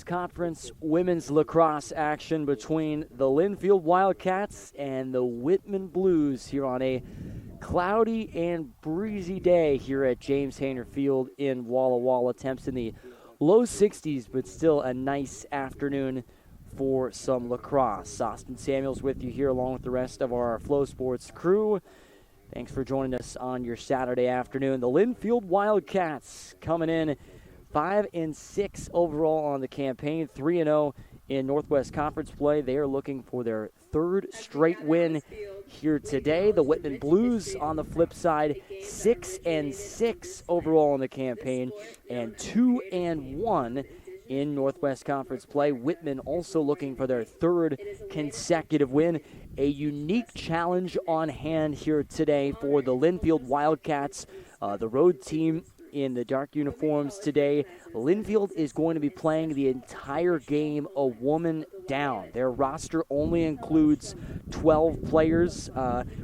Conference women's lacrosse action between the Linfield Wildcats and the Whitman Blues here on a cloudy and breezy day here at James Hayner Field in Walla Walla. Temps in the low 60s, but still a nice afternoon for some lacrosse. Austin Samuels with you here along with the rest of our Flow Sports crew. Thanks for joining us on your Saturday afternoon. The Linfield Wildcats coming in 5-6 overall on the campaign, 3-0 in Northwest Conference play. They are looking for their third straight win here today. The Whitman Blues on the flip side, 6-6 overall on the campaign and 2-1 in Northwest Conference play. Whitman also looking for their third consecutive win. A unique challenge on hand here today for the Linfield Wildcats, the road team in the dark uniforms today. Linfield is going to be playing the entire game a woman down. Their roster only includes 12 players,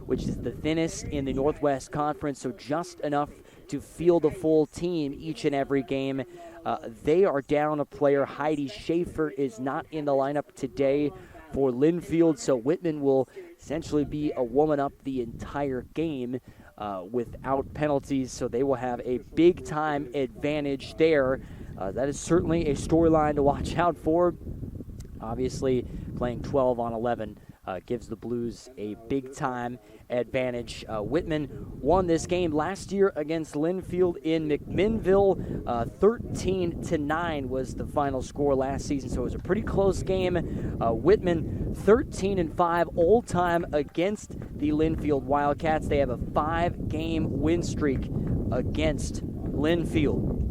which is the thinnest in the Northwest Conference, so just enough to field a full team each and every game. They are down a player. Heidi Schaefer is not in the lineup today for Linfield, so Whitman will essentially be a woman up the entire game without penalties, so they will have a big-time advantage there. That is certainly a storyline to watch out for. Obviously, playing 12 on 11 gives the Blues a big-time advantage. Whitman won this game last year against Linfield in McMinnville. 13-9 was the final score last season, so it was a pretty close game. Whitman 13-5 all-time against the Linfield Wildcats. They have a 5-game win streak against Linfield.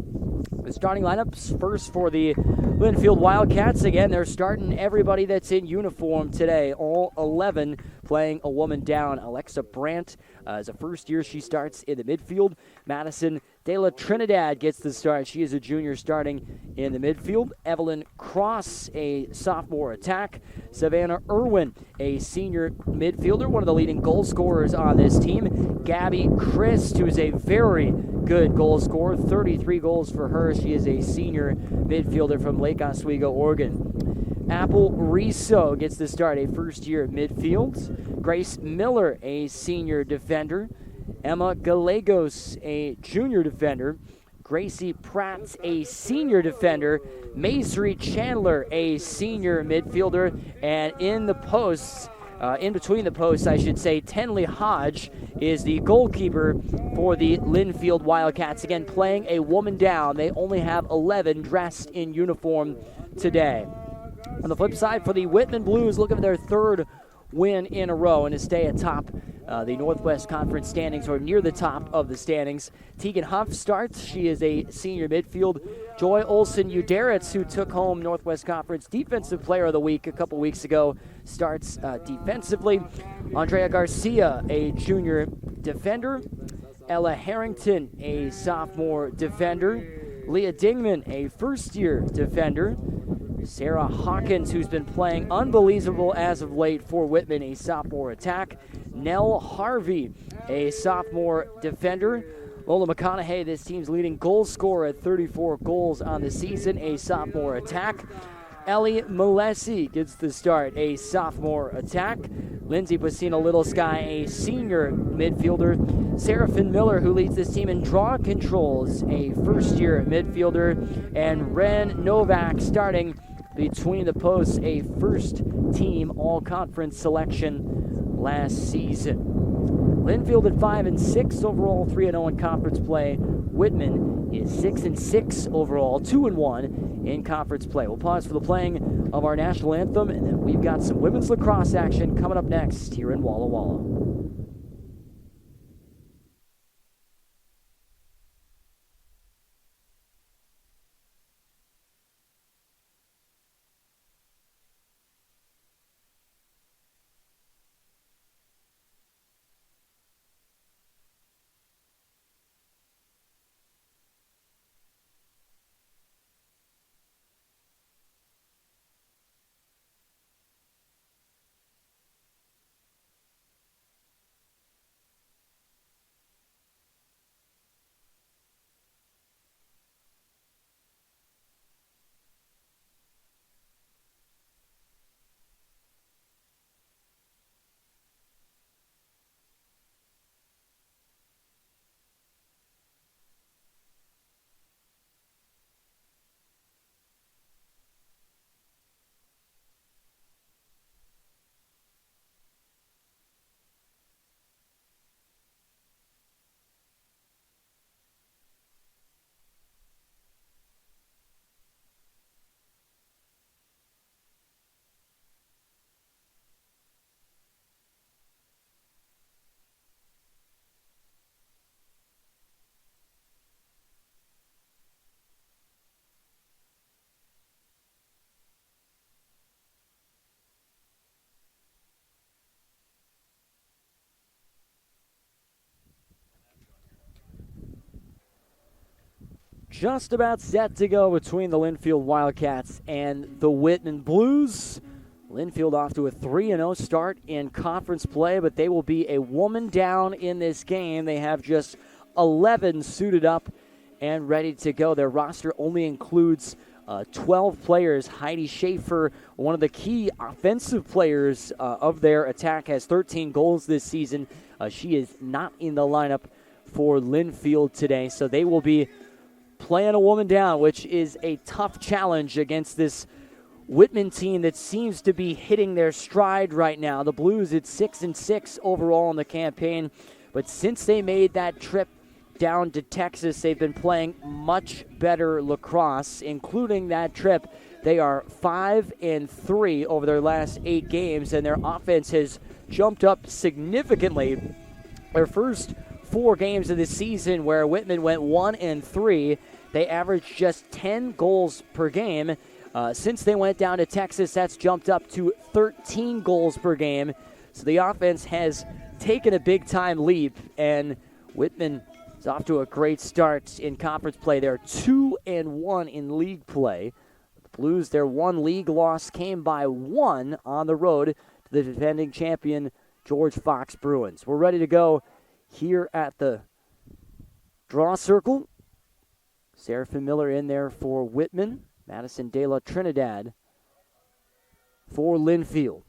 The starting lineups first for the Linfield Wildcats. Again, they're starting everybody that's in uniform today. All 11 playing a woman down. Alexa Brandt is a first year. She starts in the midfield. Madison De La Trinidad gets the start. She is a junior starting in the midfield. Evelyn Cross, a sophomore attack. Savannah Irwin, a senior midfielder, one of the leading goal scorers on this team. Gabby Christ, who is a very good goal scorer, 33 goals for her. She is a senior midfielder from Lake Oswego, Oregon. Apple Riso gets the start, a first-year midfield. Grace Miller, a senior defender. Emma Gallegos, a junior defender. Gracie Pratt, a senior defender. Maisry Chandler, a senior midfielder. And in the posts, in between the posts, I should say, Tenley Hodge is the goalkeeper for the Linfield Wildcats. Again, playing a woman down. They only have 11 dressed in uniform today. On the flip side, for the Whitman Blues, looking for their third win in a row and to stay atop the Northwest Conference standings, or near the top of the standings. Tegan Huff starts. She is a senior midfield. Joy Olsen-Uderitz, who took home Northwest Conference Defensive Player of the Week a couple weeks ago, starts defensively. Andrea Garcia, a junior defender. Ella Harrington, a sophomore defender. Leah Dingman, a first-year defender. Sarah Hawkins, who's been playing unbelievable as of late for Whitman, a sophomore attack. Nell Harvey, a sophomore defender. Lola McConaughey, this team's leading goal scorer at 34 goals on the season, a sophomore attack. Ellie Malesi gets the start, a sophomore attack. Lindsay Pacino Little Sky, a senior midfielder. Seraphin Miller, who leads this team in draw controls, a first-year midfielder. And Ren Novak starting between the posts, a first-team all-conference selection last season. Linfield at 5-6 overall, 3-0 in conference play. Whitman is 6-6 overall, 2-1 in conference play. We'll pause for the playing of our national anthem, and then we've got some women's lacrosse action coming up next here in Walla Walla. just about set to go between the Linfield Wildcats and the Whitman Blues. Linfield off to a 3-0 start in conference play, but they will be a woman down in this game. They have just 11 suited up and ready to go. Their roster only includes 12 players. Heidi Schaefer, one of the key offensive players of their attack, has 13 goals this season. She is not in the lineup for Linfield today, so they will be playing a woman down, which is a tough challenge against this Whitman team that seems to be hitting their stride right now. The Blues, it's 6-6 overall in the campaign, but since they made that trip down to Texas, they've been playing much better lacrosse, including that trip. They are 5-3 over their last 8 games, and their offense has jumped up significantly. Their first 4 games of the season, where Whitman went 1-3, they averaged just 10 goals per game. Since they went down to Texas, that's jumped up to 13 goals per game. So the offense has taken a big-time leap, and Whitman is off to a great start in conference play. They're 2-1 in league play. The Blues, their one league loss came by 1 on the road to the defending champion George Fox Bruins. We're ready to go here at the draw circle. Seraphin Miller in there for Whitman. Madison De La Trinidad for Linfield.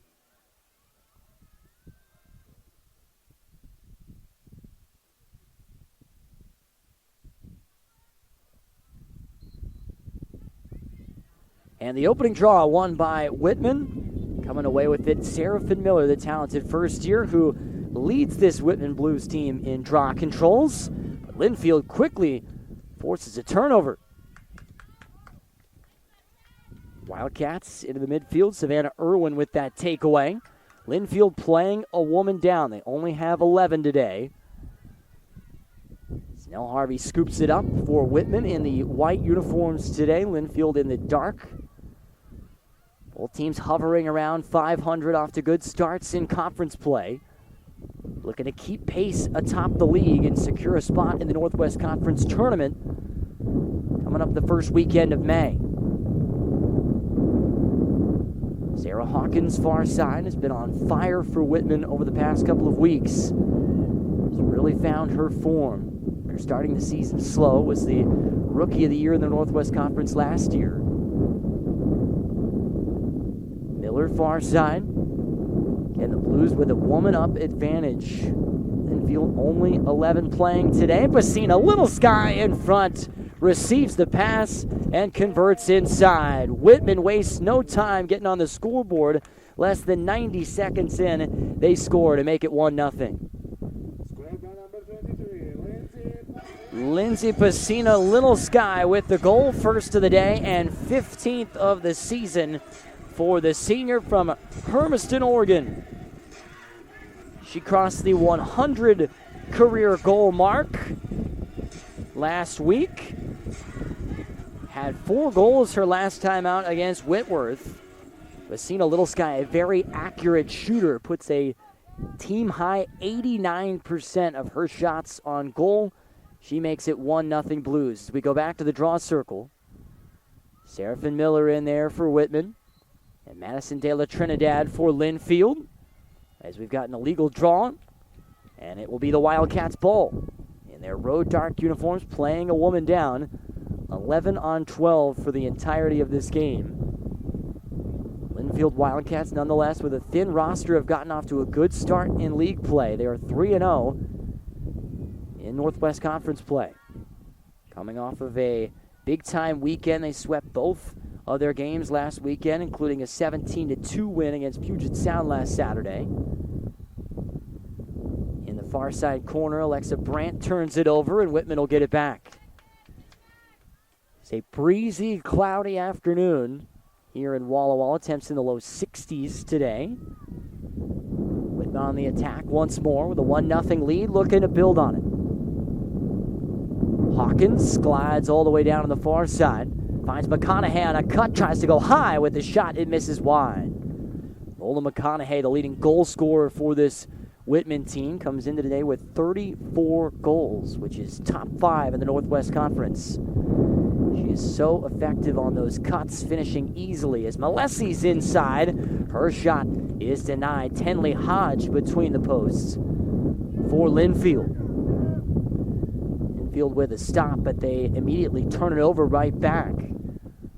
And the opening draw won by Whitman. Coming away with it, Seraphin Miller, the talented first year who leads this Whitman Blues team in draw controls. But Linfield quickly forces a turnover. Wildcats into the midfield. Savannah Irwin with that takeaway. Linfield playing a woman down. They only have 11 today. Snell Harvey scoops it up for Whitman in the white uniforms today. Linfield in the dark. Both teams hovering around 500 off to good starts in conference play. Looking to keep pace atop the league and secure a spot in the Northwest Conference Tournament coming up the first weekend of May. Sarah Hawkins, far side, has been on fire for Whitman over the past couple of weeks. She's really found her form. They're starting the season slow. Was the Rookie of the Year in the Northwest Conference last year. Miller, far side. Again, the Blues with a woman-up advantage. Linfield only 11 playing today. Basina, Little Sky in front. Receives the pass and converts inside. Whitman wastes no time getting on the scoreboard. Less than 90 seconds in, they score to make it 1-0. Lindsay Basina, Little Sky with the goal, first of the day and 15th of the season for the senior from Hermiston, Oregon. She crossed the 100 career goal mark last week. Had 4 goals her last time out against Whitworth. Basina Little Sky, a very accurate shooter, puts a team-high 89% of her shots on goal. She makes it 1-0 Blues. We go back to the draw circle. Seraphin Miller in there for Whitman. And Madison De La Trinidad for Linfield. As we've got an illegal draw. And it will be the Wildcats' ball. In their road dark uniforms, playing a woman down. 11-12 for the entirety of this game. Linfield Wildcats, nonetheless, with a thin roster, have gotten off to a good start in league play. They are 3-0 in Northwest Conference play. Coming off of a big-time weekend, they swept both of their games last weekend, including a 17-2 win against Puget Sound last Saturday. In the far side corner, Alexa Brandt turns it over, and Whitman will get it back. It's a breezy, cloudy afternoon here in Walla Walla. Temps in the low 60s today. Whitman on the attack once more with a 1-0 lead, looking to build on it. Hawkins glides all the way down on the far side. Finds McConaughey on a cut, tries to go high with the shot. It misses wide. Lola McConaughey, the leading goal scorer for this Whitman team comes into today with 34 goals, which is top 5 in the Northwest Conference. She is so effective on those cuts, finishing easily as Malessi's inside. Her shot is denied. Tenley Hodge between the posts for Linfield. Linfield with a stop, but they immediately turn it over right back.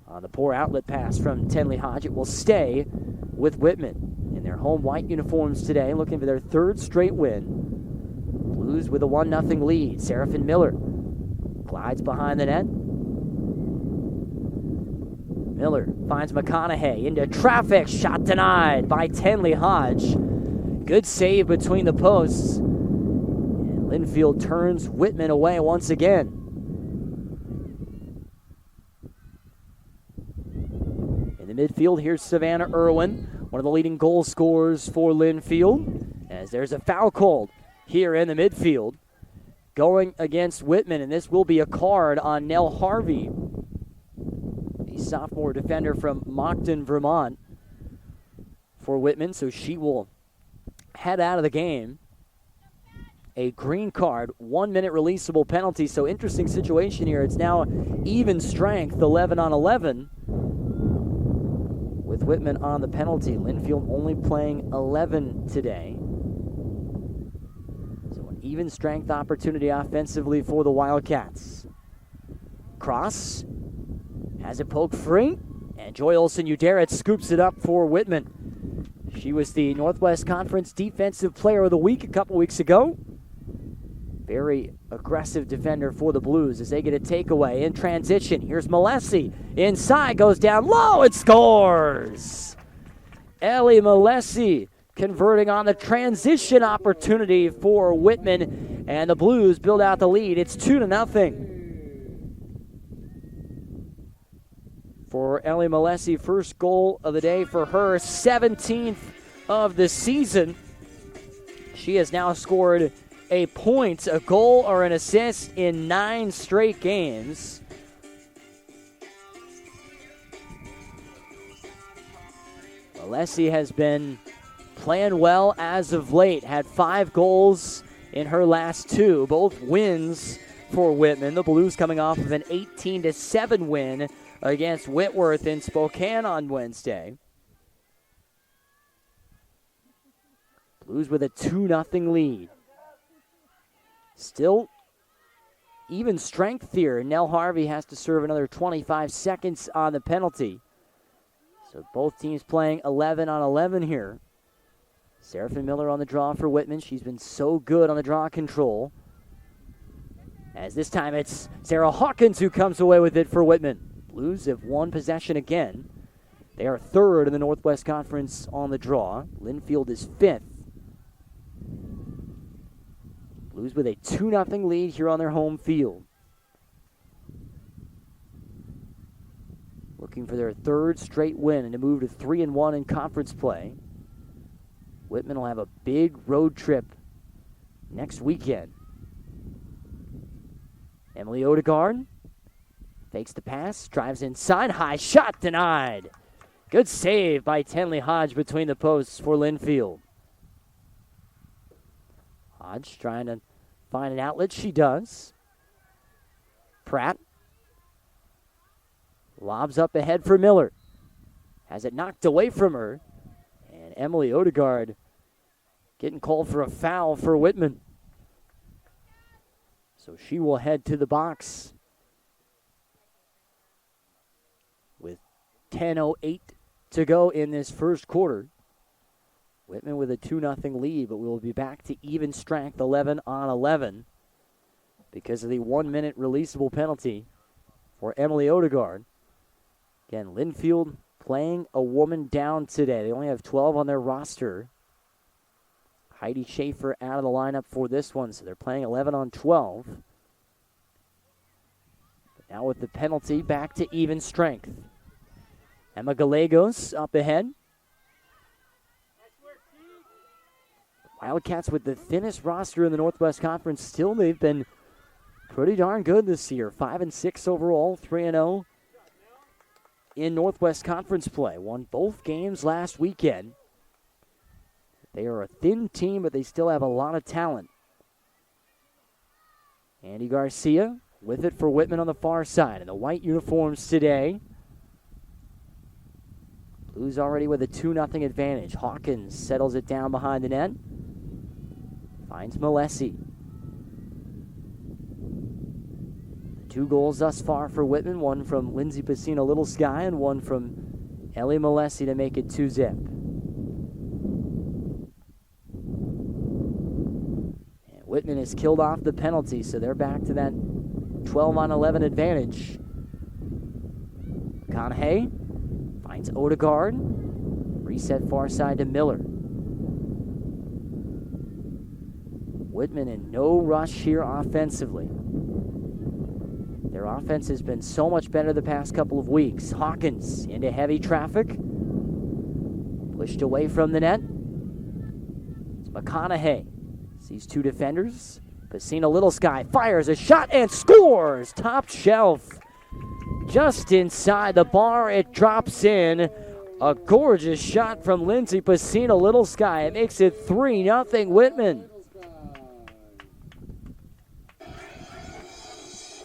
On the poor outlet pass from Tenley Hodge, it will stay with Whitman in their home white uniforms today, looking for their 3rd straight win. Blues with a 1-0 lead. Seraphin Miller glides behind the net. Miller finds McConaughey into traffic. Shot denied by Tenley Hodge. Good save between the posts. And Linfield turns Whitman away once again. In the midfield, here's Savannah Irwin, one of the leading goal scorers for Linfield. As there's a foul called here in the midfield going against Whitman, and this will be a card on Nell Harvey, sophomore defender from Moncton, Vermont, for Whitman, so she will head out of the game. A green card, 1-minute releasable penalty, so interesting situation here. It's now even strength, 11 on 11, with Whitman on the penalty. Linfield only playing 11 today. So an even strength opportunity offensively for the Wildcats. Cross. Has it poked free, and Joy Olsen-Udaret scoops it up for Whitman. She was the Northwest Conference Defensive Player of the Week a couple weeks ago. Very aggressive defender for the Blues as they get a takeaway in transition. Here's Malessi. Inside, goes down low, and scores! Ellie Malessi converting on the transition opportunity for Whitman, and the Blues build out the lead. It's 2-0. For Ellie Malessi, first goal of the day for her, 17th of the season. She has now scored a point, a goal, or an assist in 9 straight games. Malessi has been playing well as of late, had 5 goals in her last 2, both wins for Whitman. The Blues coming off of an 18-7 win against Whitworth in Spokane on Wednesday. Blues with a 2-0 lead. Still even strength here. Nell Harvey has to serve another 25 seconds on the penalty. So both teams playing 11 on 11 here. Seraphin Miller on the draw for Whitman. She's been so good on the draw control. As this time it's Sarah Hawkins who comes away with it for Whitman. Blues have won possession again. They are 3rd in the Northwest Conference on the draw. Linfield is 5th. Blues with a 2-0 lead here on their home field. Looking for their 3rd straight win and to move to 3-1 in conference play. Whitman will have a big road trip next weekend. Emily Odegaard fakes the pass, drives inside, high shot denied. Good save by Tenley Hodge between the posts for Linfield. Hodge trying to find an outlet. She does. Pratt lobs up ahead for Miller. Has it knocked away from her. And Emily Odegaard getting called for a foul for Whitman. So she will head to the box with 10:08 to go in this first quarter. Whitman with a 2-0 lead, but we will be back to even strength, 11 on 11, because of the 1-minute releasable penalty for Emily Odegaard. Again, Linfield playing a woman down today. They only have 12 on their roster. Heidi Schaefer out of the lineup for this one, so they're playing 11 on 12. But now with the penalty, back to even strength. Emma Gallegos up ahead. Wildcats with the thinnest roster in the Northwest Conference. Still, they've been pretty darn good this year. 5-6 overall, 3-0 in Northwest Conference play. Won both games last weekend. They are a thin team, but they still have a lot of talent. Andy Garcia with it for Whitman on the far side. In the white uniforms today. Blues already with a 2-0 advantage. Hawkins settles it down behind the net. Finds Malesi. 2 goals thus far for Whitman. One from Lindsey Pacino Little Sky and one from Ellie Malesi to make it 2-0. And Whitman has killed off the penalty, so they're back to that 12-on-11 advantage. McConaughey finds Odegaard. Reset far side to Miller. Whitman in no rush here offensively. Their offense has been so much better the past couple of weeks. Hawkins into heavy traffic. Pushed away from the net. It's McConaughey. Sees 2 defenders. Pacino Little Sky fires a shot and scores! Top shelf. Just inside the bar, it drops in. A gorgeous shot from Lindsey Pacino Little Sky. It makes it 3-0 Whitman.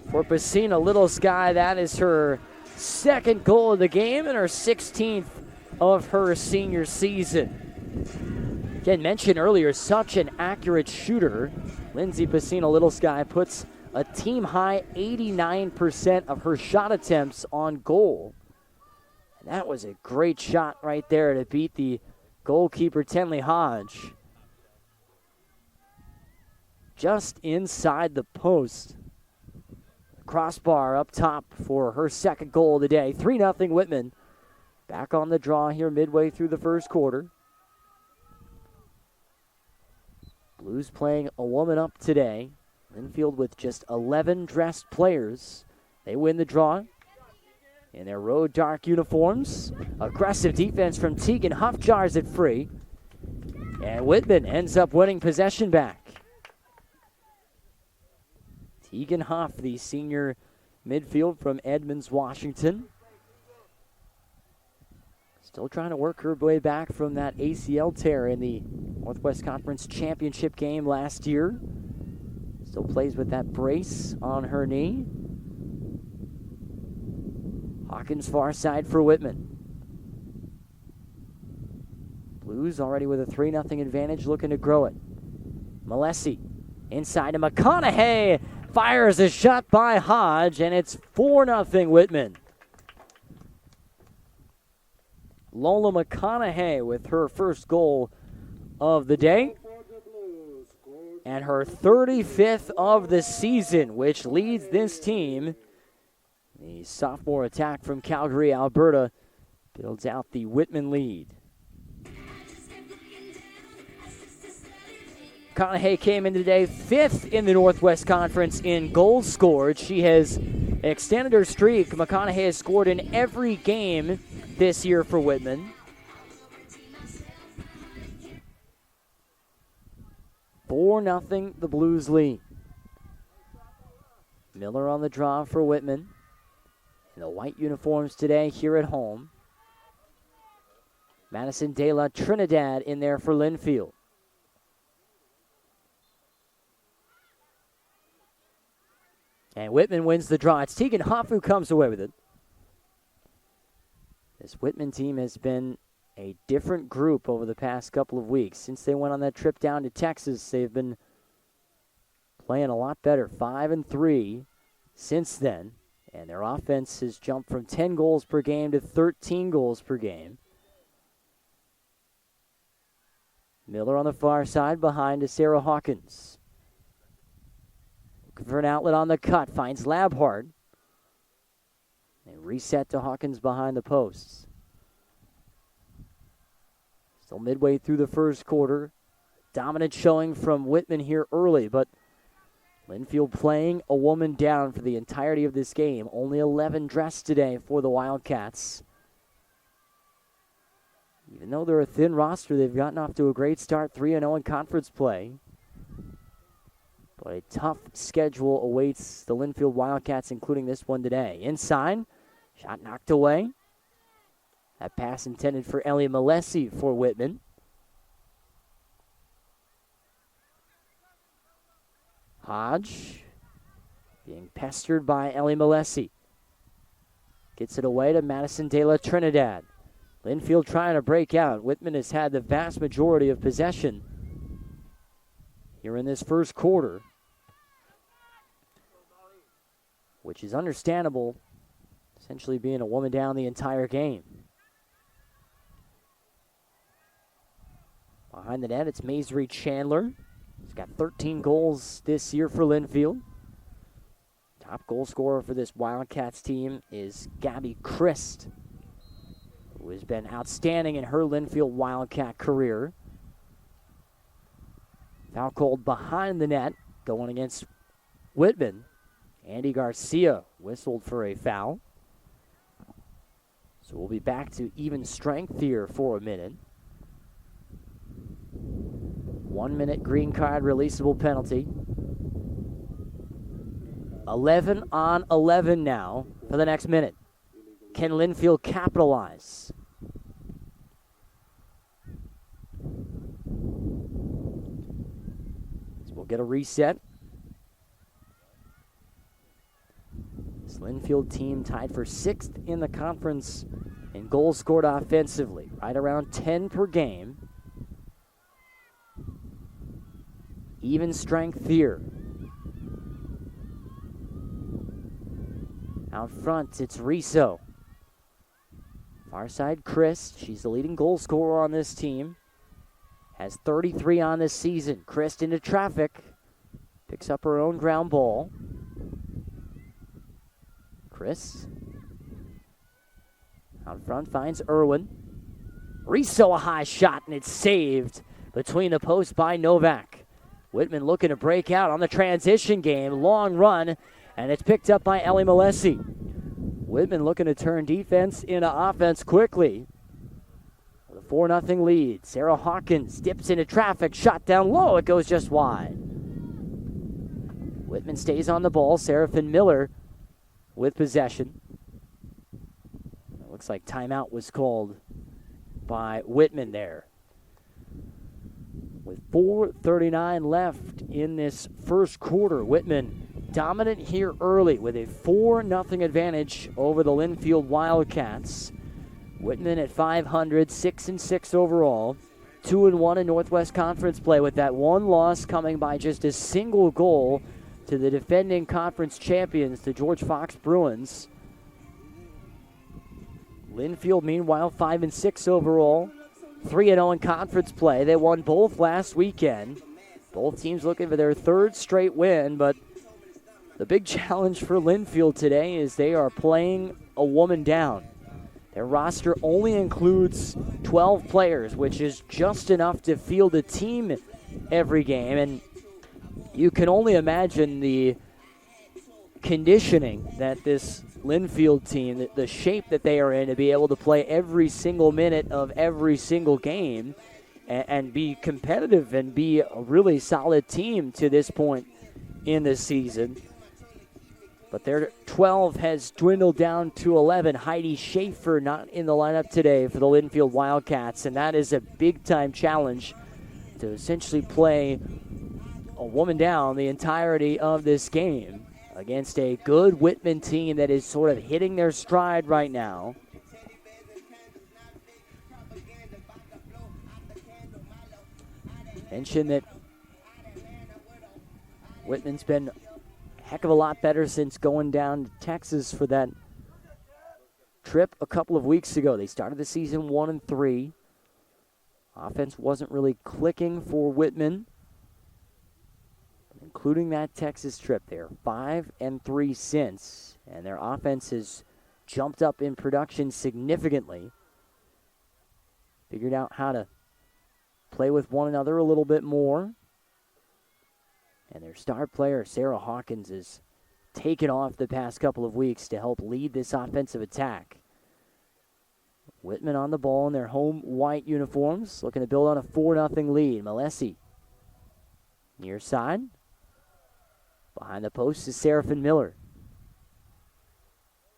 For Pacino Little Sky, that is her 2nd goal of the game and her 16th of her senior season. Again, mentioned earlier, such an accurate shooter. Lindsey Pacino Little Sky puts a team-high 89% of her shot attempts on goal. And that was a great shot right there to beat the goalkeeper, Tenley Hodge. Just inside the post. Crossbar up top for her 2nd goal of the day. 3-0 Whitman. Back on the draw here midway through the first quarter. Blues playing a woman up today. Linfield with just 11 dressed players. They win the draw in their road dark uniforms. Aggressive defense from Tegan Huff jars it free. And Whitman ends up winning possession back. Tegan Huff, the senior midfield from Edmonds, Washington. Still trying to work her way back from that ACL tear in the Northwest Conference Championship game last year. Still plays with that brace on her knee. Hawkins far side for Whitman. Blues already with a 3-0 advantage, looking to grow it. Malesi inside to McConaughey. Fires a shot by Hodge, and it's 4-0 Whitman. Lola McConaughey with her 1st goal of the day. And her 35th of the season, which leads this team. The sophomore attack from Calgary, Alberta, builds out the Whitman lead. McConaughey came in today 5th in the Northwest Conference in goals scored. She has extended her streak. McConaughey has scored in every game this year for Whitman. 4-0 the Blues lead. Miller on the draw for Whitman. In the white uniforms today here at home. Madison De La Trinidad in there for Linfield. And Whitman wins the draw. It's Tegan Huff who comes away with it. This Whitman team has been a different group over the past couple of weeks. Since they went on that trip down to Texas, they've been playing a lot better. 5-3 since then. And their offense has jumped from 10 goals per game to 13 goals per game. Miller on the far side behind to Sarah Hawkins. Looking for an outlet on the cut. Finds Labhart. And reset to Hawkins behind the posts. Still midway through the first quarter. Dominant showing from Whitman here early, but Linfield playing a woman down for the entirety of this game. Only 11 dressed today for the Wildcats. Even though they're a thin roster, they've gotten off to a great start, 3-0 in conference play. But a tough schedule awaits the Linfield Wildcats, including this one today. Inside, shot knocked away. That pass intended for Ellie Malesi for Whitman. Hodge being pestered by Ellie Malesi. Gets it away to Madison De La Trinidad. Linfield trying to break out. Whitman has had the vast majority of possession here in this first quarter, which is understandable, essentially being a woman down the entire game. Behind the net, it's Maisry Chandler. He's got 13 goals this year for Linfield. Top goal scorer for this Wildcats team is Gabby Christ, who has been outstanding in her Linfield Wildcat career. Foul called behind the net, going against Whitman. Andy Garcia whistled for a foul. So we'll be back to even strength here for a minute. 1 minute green card releasable penalty. 11 on 11 now for the next minute. Can Linfield capitalize? So we'll get a reset. This Linfield team tied for 6th in the conference in goals scored offensively, right around 10 per game. Even strength here. Out front, it's Riso. Far side, Chris. She's the leading goal scorer on this team. Has 33 on this season. Chris into traffic. Picks up her own ground ball. Chris. Out front finds Irwin. Riso, a high shot, and it's saved between the posts by Novak. Whitman looking to break out on the transition game. Long run, and it's picked up by Ellie Malesi. Whitman looking to turn defense into offense quickly. With a 4-0 lead. Sarah Hawkins dips into traffic. Shot down low. It goes just wide. Whitman stays on the ball. Seraphin Miller with possession. It looks like timeout was called by Whitman there. With 4:39 left in this first quarter, Whitman dominant here early with a 4-0 advantage over the Linfield Wildcats. Whitman at .500, 6-6 overall, 2-1 in Northwest Conference play, with that one loss coming by just a single goal to the defending conference champions, the George Fox Bruins. Linfield, meanwhile, 5-6 overall. 3-0 in conference play. They won both last weekend. Both teams looking for their third straight win, but the big challenge for Linfield today is they are playing a woman down. Their roster only includes 12 players, which is just enough to field a team every game, and you can only imagine the conditioning that this Linfield team, the shape that they are in to be able to play every single minute of every single game and be competitive and be a really solid team to this point in the season. But their 12 has dwindled down to 11. Heidi Schaefer not in the lineup today for the Linfield Wildcats, and that is a big-time challenge to essentially play a woman down the entirety of this game against a good Whitman team that is sort of hitting their stride right now. Mention that Whitman's been a heck of a lot better since going down to Texas for that trip a couple of weeks ago. They started the season 1-3. Offense wasn't really clicking for Whitman, including that Texas trip. They're 5-3 since, and their offense has jumped up in production significantly. Figured out how to play with one another a little bit more. And their star player, Sarah Hawkins, has taken off the past couple of weeks to help lead this offensive attack. Whitman on the ball in their home white uniforms, looking to build on a 4-0 lead. Malesi near side. Behind the post is Seraphin Miller.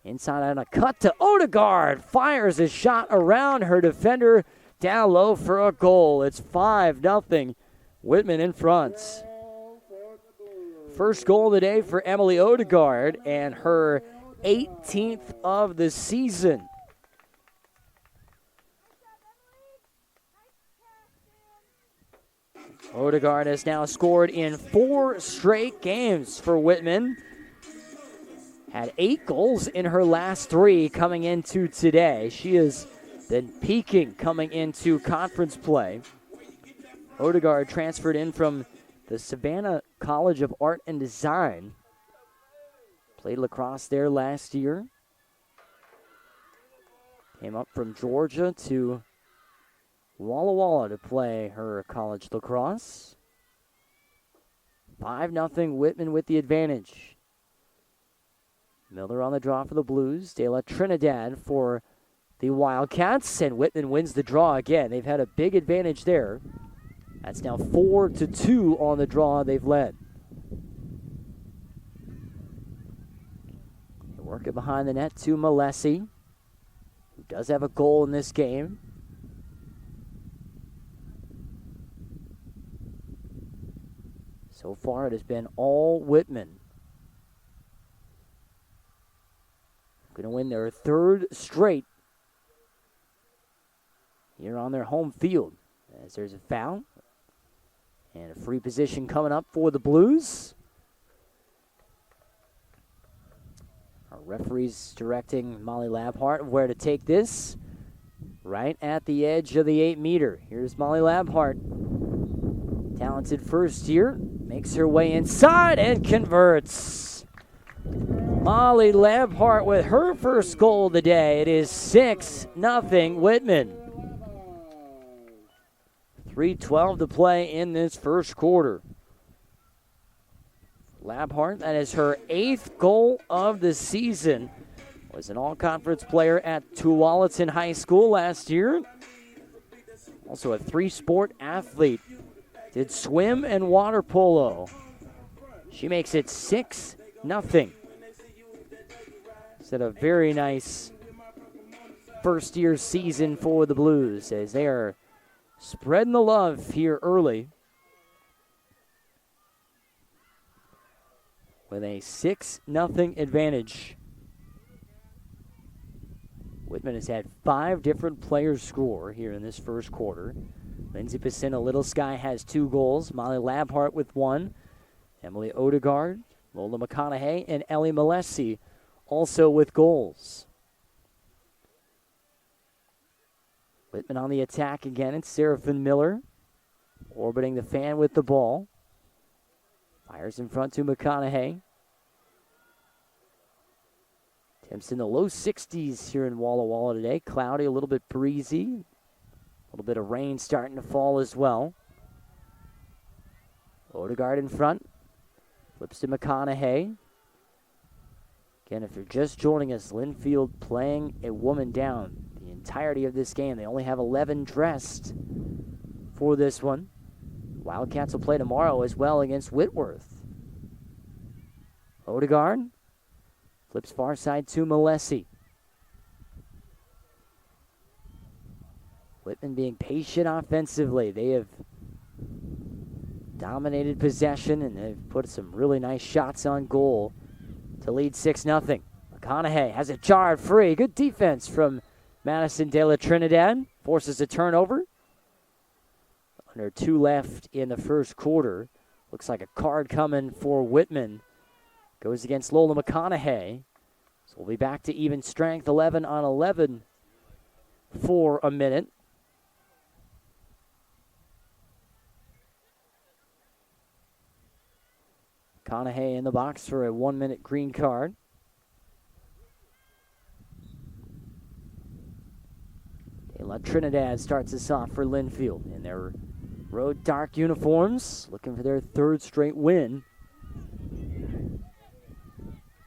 Inside on a cut to Odegaard. Fires a shot around her defender. Down low for a goal. It's 5-0. Whitman in front. First goal of the day for Emily Odegaard and her 18th of the season. Odegaard has now scored in 4 straight games for Whitman. Had 8 goals in her last 3 coming into today. She has been peaking coming into conference play. Odegaard transferred in from the Savannah College of Art and Design. Played lacrosse there last year. Came up from Georgia to Walla Walla to play her college lacrosse. 5-0 Whitman with the advantage. Miller on the draw for the Blues. De La Trinidad for the Wildcats, and Whitman wins the draw again. They've had a big advantage there. That's now 4-2 on the draw they've led. They work it behind the net to Malesi, who does have a goal in this game. So far, it has been all Whitman. Going to win their 3rd straight here on their home field. As there's a foul and a free position coming up for the Blues. Our referee's directing Molly Labhart where to take this. Right at the edge of the 8-meter. Here's Molly Labhart. Talented first year. Makes her way inside and converts. Molly Labhart with her first goal of the day. It is 6-0 Whitman. 3:12 to play in this first quarter. Labhart, that is her 8th goal of the season. Was an all-conference player at Tualatin High School last year. Also a 3-sport athlete. Did swim and water polo. She makes it 6-0. It's a very nice first-year season for the Blues as they are spreading the love here early with a 6-0 advantage. Whitman has had 5 different players score here in this first quarter. Lindsay Pacina Little Sky has 2 goals. Molly Labhart with 1. Emily Odegaard, Lola McConaughey, and Ellie Malesi also with goals. Whitman on the attack again. It's Seraphin Miller orbiting the fan with the ball. Fires in front to McConaughey. Temps in the low 60s here in Walla Walla today. Cloudy, a little bit breezy. A little bit of rain starting to fall as well. Odegaard in front. Flips to McConaughey. Again, if you're just joining us, Linfield playing a woman down the entirety of this game. They only have 11 dressed for this one. Wildcats will play tomorrow as well against Whitworth. Odegaard flips far side to Malesi. Whitman being patient offensively. They have dominated possession and they've put some really nice shots on goal to lead 6-0. McConaughey has it jarred free. Good defense from Madison De La Trinidad. Forces a turnover. Under 2 left in the first quarter. Looks like a card coming for Whitman. Goes against Lola McConaughey. So we'll be back to even strength, 11 on 11 for a minute. McConaughey in the box for a 1-minute green card. De La Trinidad starts us off for Linfield in their road dark uniforms, looking for their 3rd straight win.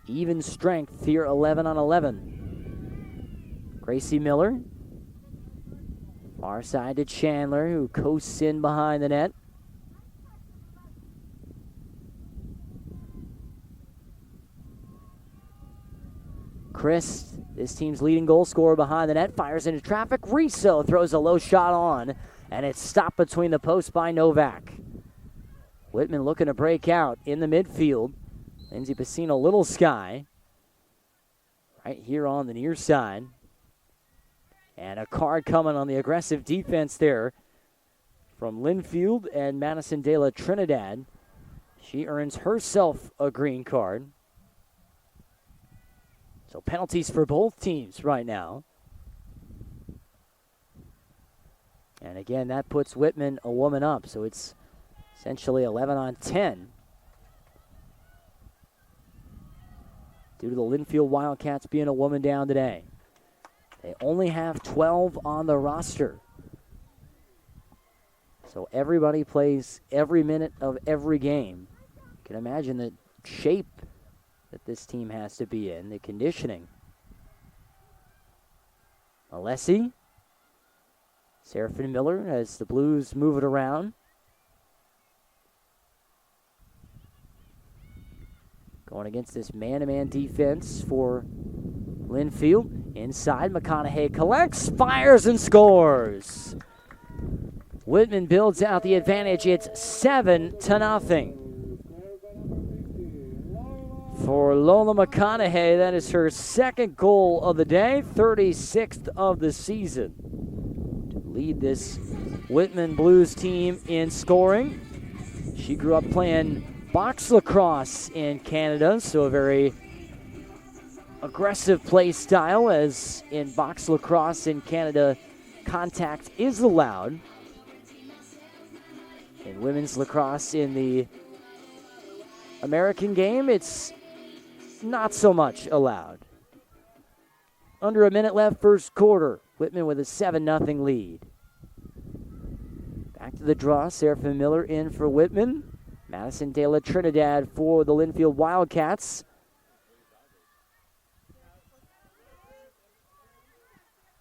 Even strength here, 11 on 11. Gracie Miller. Far side to Chandler, who coasts in behind the net. Chris, this team's leading goal scorer behind the net, fires into traffic. Riso throws a low shot on, and it's stopped between the posts by Novak. Whitman looking to break out in the midfield. Lindsey Pacino, Little Sky, right here on the near side. And a card coming on the aggressive defense there from Linfield and Madison De La Trinidad. She earns herself a green card. So penalties for both teams right now. And again, that puts Whitman a woman up. So it's essentially 11 on 10. Due to the Linfield Wildcats being a woman down today. They only have 12 on the roster. So everybody plays every minute of every game. You can imagine the shape that this team has to be in, the conditioning. Alessi. Seraphin Miller as the Blues move it around. Going against this man-to-man defense for Linfield. Inside, McConaughey collects, fires, and scores. Whitman builds out the advantage. It's 7-0. For Lola McConaughey, that is her second goal of the day, 36th of the season. To lead this Whitman Blues team in scoring. She grew up playing box lacrosse in Canada, so a very aggressive play style, as in box lacrosse in Canada, contact is allowed. In women's lacrosse in the American game, it's not so much allowed. Under a minute left, first quarter. Whitman with a 7-0 lead. Back to the draw. Seraphin Miller in for Whitman. Madison De La Trinidad for the Linfield Wildcats.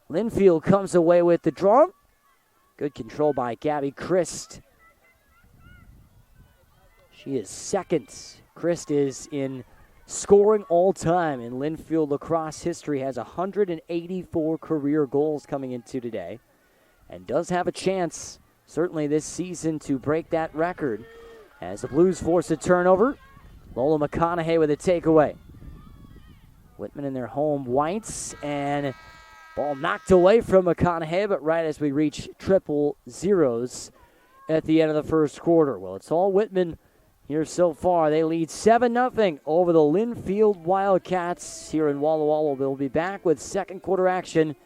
Linfield comes away with the draw. Good control by Gabby Christ. She is second. Christ is in scoring all time in Linfield lacrosse history, has 184 career goals coming into today, and does have a chance, certainly this season, to break that record. As the Blues force a turnover, Lola McConaughey with a takeaway. Whitman in their home whites, and ball knocked away from McConaughey, but right as we reach triple zeros at the end of the first quarter. Well, it's all Whitman here so far. They lead 7-0 over the Linfield Wildcats here in Walla Walla. They'll be back with second quarter action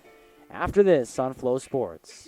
after this on Flow Sports.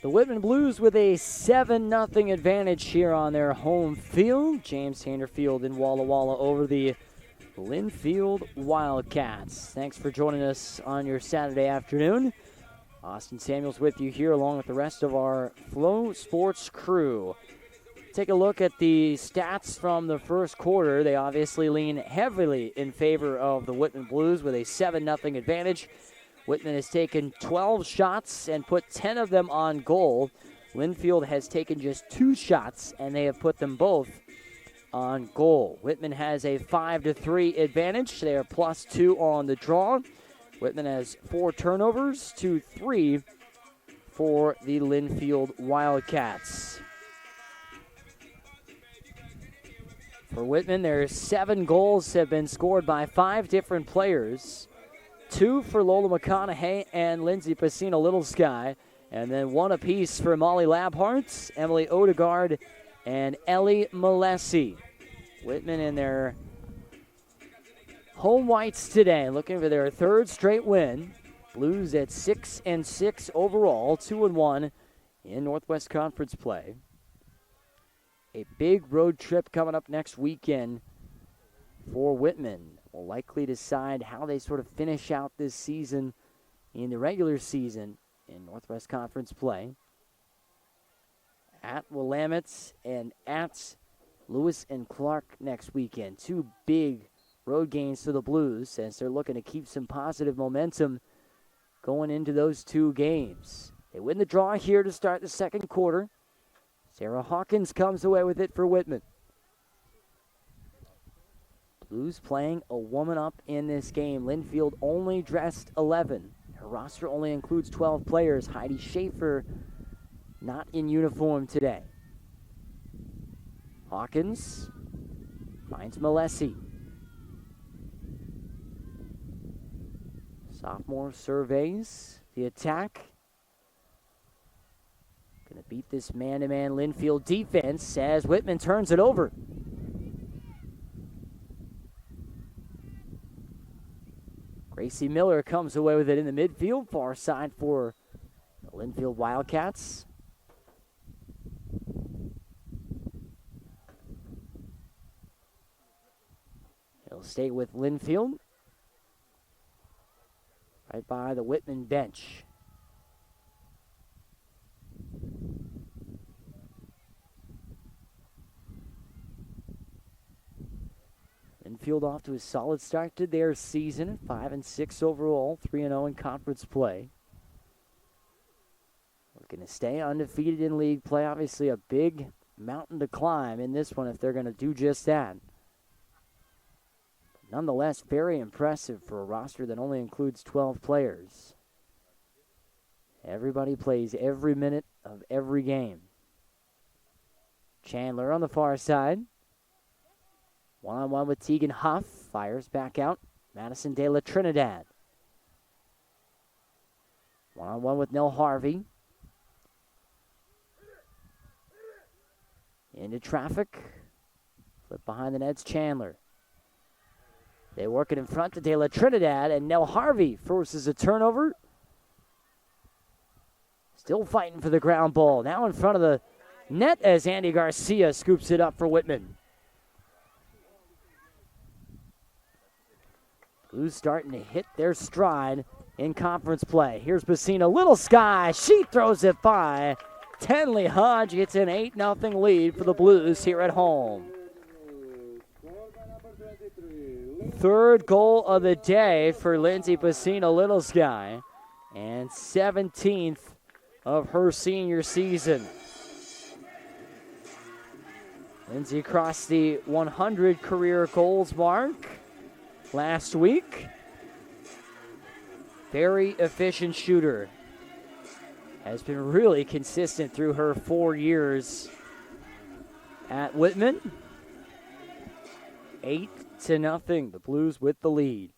The Whitman Blues with a 7-0 advantage here on their home field. James Tanderfield in Walla Walla over the Linfield Wildcats. Thanks for joining us on your Saturday afternoon. Austin Samuels with you here along with the rest of our Flow Sports crew. Take a look at the stats from the first quarter. They obviously lean heavily in favor of the Whitman Blues with a 7-0 advantage. Whitman has taken 12 shots and put 10 of them on goal. Linfield has taken just 2 shots, and they have put them both on goal. Whitman has a 5-3 advantage. They are +2 on the draw. Whitman has 4 turnovers to 3 for the Linfield Wildcats. For Whitman, there's 7 goals have been scored by 5 different players. 2 for Lola McConaughey and Lindsay Pacino Little Sky, and then 1 apiece for Molly Labhart, Emily Odegaard, and Ellie Malesi. Whitman in their home whites today, looking for their 3rd straight win. Blues at 6-6 overall, 2-1 in Northwest Conference play. A big road trip coming up next weekend for Whitman. Will likely decide how they sort of finish out this season in the regular season in Northwest Conference play. At Willamette and at Lewis and Clark next weekend. 2 big road games for the Blues as they're looking to keep some positive momentum going into those 2 games. They win the draw here to start the second quarter. Sarah Hawkins comes away with it for Whitman. Blues playing a woman up in this game. Linfield only dressed 11. Her roster only includes 12 players. Heidi Schaefer not in uniform today. Hawkins finds Malesi. Sophomore surveys the attack. Going to beat this man-to-man Linfield defense as Whitman turns it over. Gracie Miller comes away with it in the midfield, far side for the Linfield Wildcats. He'll stay with Linfield, right by the Whitman bench. Linfield off to a solid start to their season, 5-6 overall, 3-0 in conference play. Looking to stay undefeated in league play. Obviously a big mountain to climb in this one if they're going to do just that. Nonetheless, very impressive for a roster that only includes 12 players. Everybody plays every minute of every game. Chandler on the far side. One-on-one with Tegan Huff. Fires back out. Madison De La Trinidad. One-on-one with Nell Harvey. Into traffic. Flip behind the net's Chandler. They work it in front to De La Trinidad, and Nell Harvey forces a turnover. Still fighting for the ground ball. Now in front of the net as Andy Garcia scoops it up for Whitman. Blues starting to hit their stride in conference play. Here's Bassina, Little Sky. She throws it by. Tenley Hodge gets an 8-0 lead for the Blues here at home. 3rd goal of the day for Lindsay Bassina Little Sky, and 17th of her senior season. Lindsay crossed the 100 career goals mark last week. Very efficient shooter. Has been really consistent through her 4 years at Whitman. 8-0, the Blues with the lead.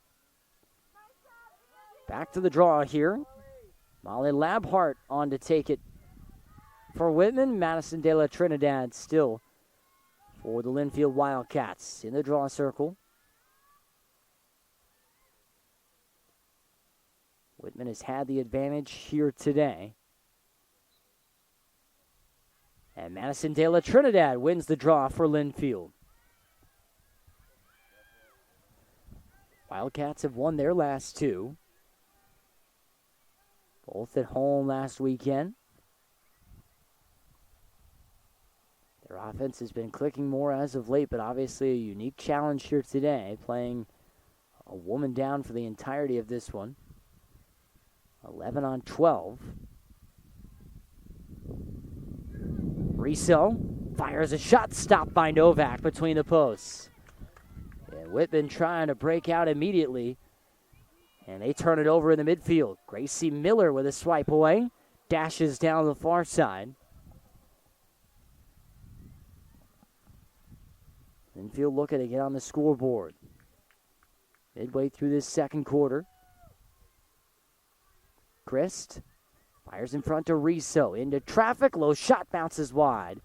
Back to the draw here. Molly Labhart on to take it for Whitman. Madison De La Trinidad still for the Linfield Wildcats in the draw circle. Whitman has had the advantage here today. And Madison De La Trinidad wins the draw for Linfield. Wildcats have won their last 2. Both at home last weekend. Their offense has been clicking more as of late, but obviously a unique challenge here today, playing a woman down for the entirety of this one. 11-on-12. Riso Fires a shot, stopped by Novak between the posts. And Whitman trying to break out immediately. And they turn it over in the midfield. Gracie Miller with a swipe away. Dashes down the far side. Linfield looking to get on the scoreboard. Midway through this second quarter. Christ fires in front to Riso. Into traffic. Low shot bounces wide.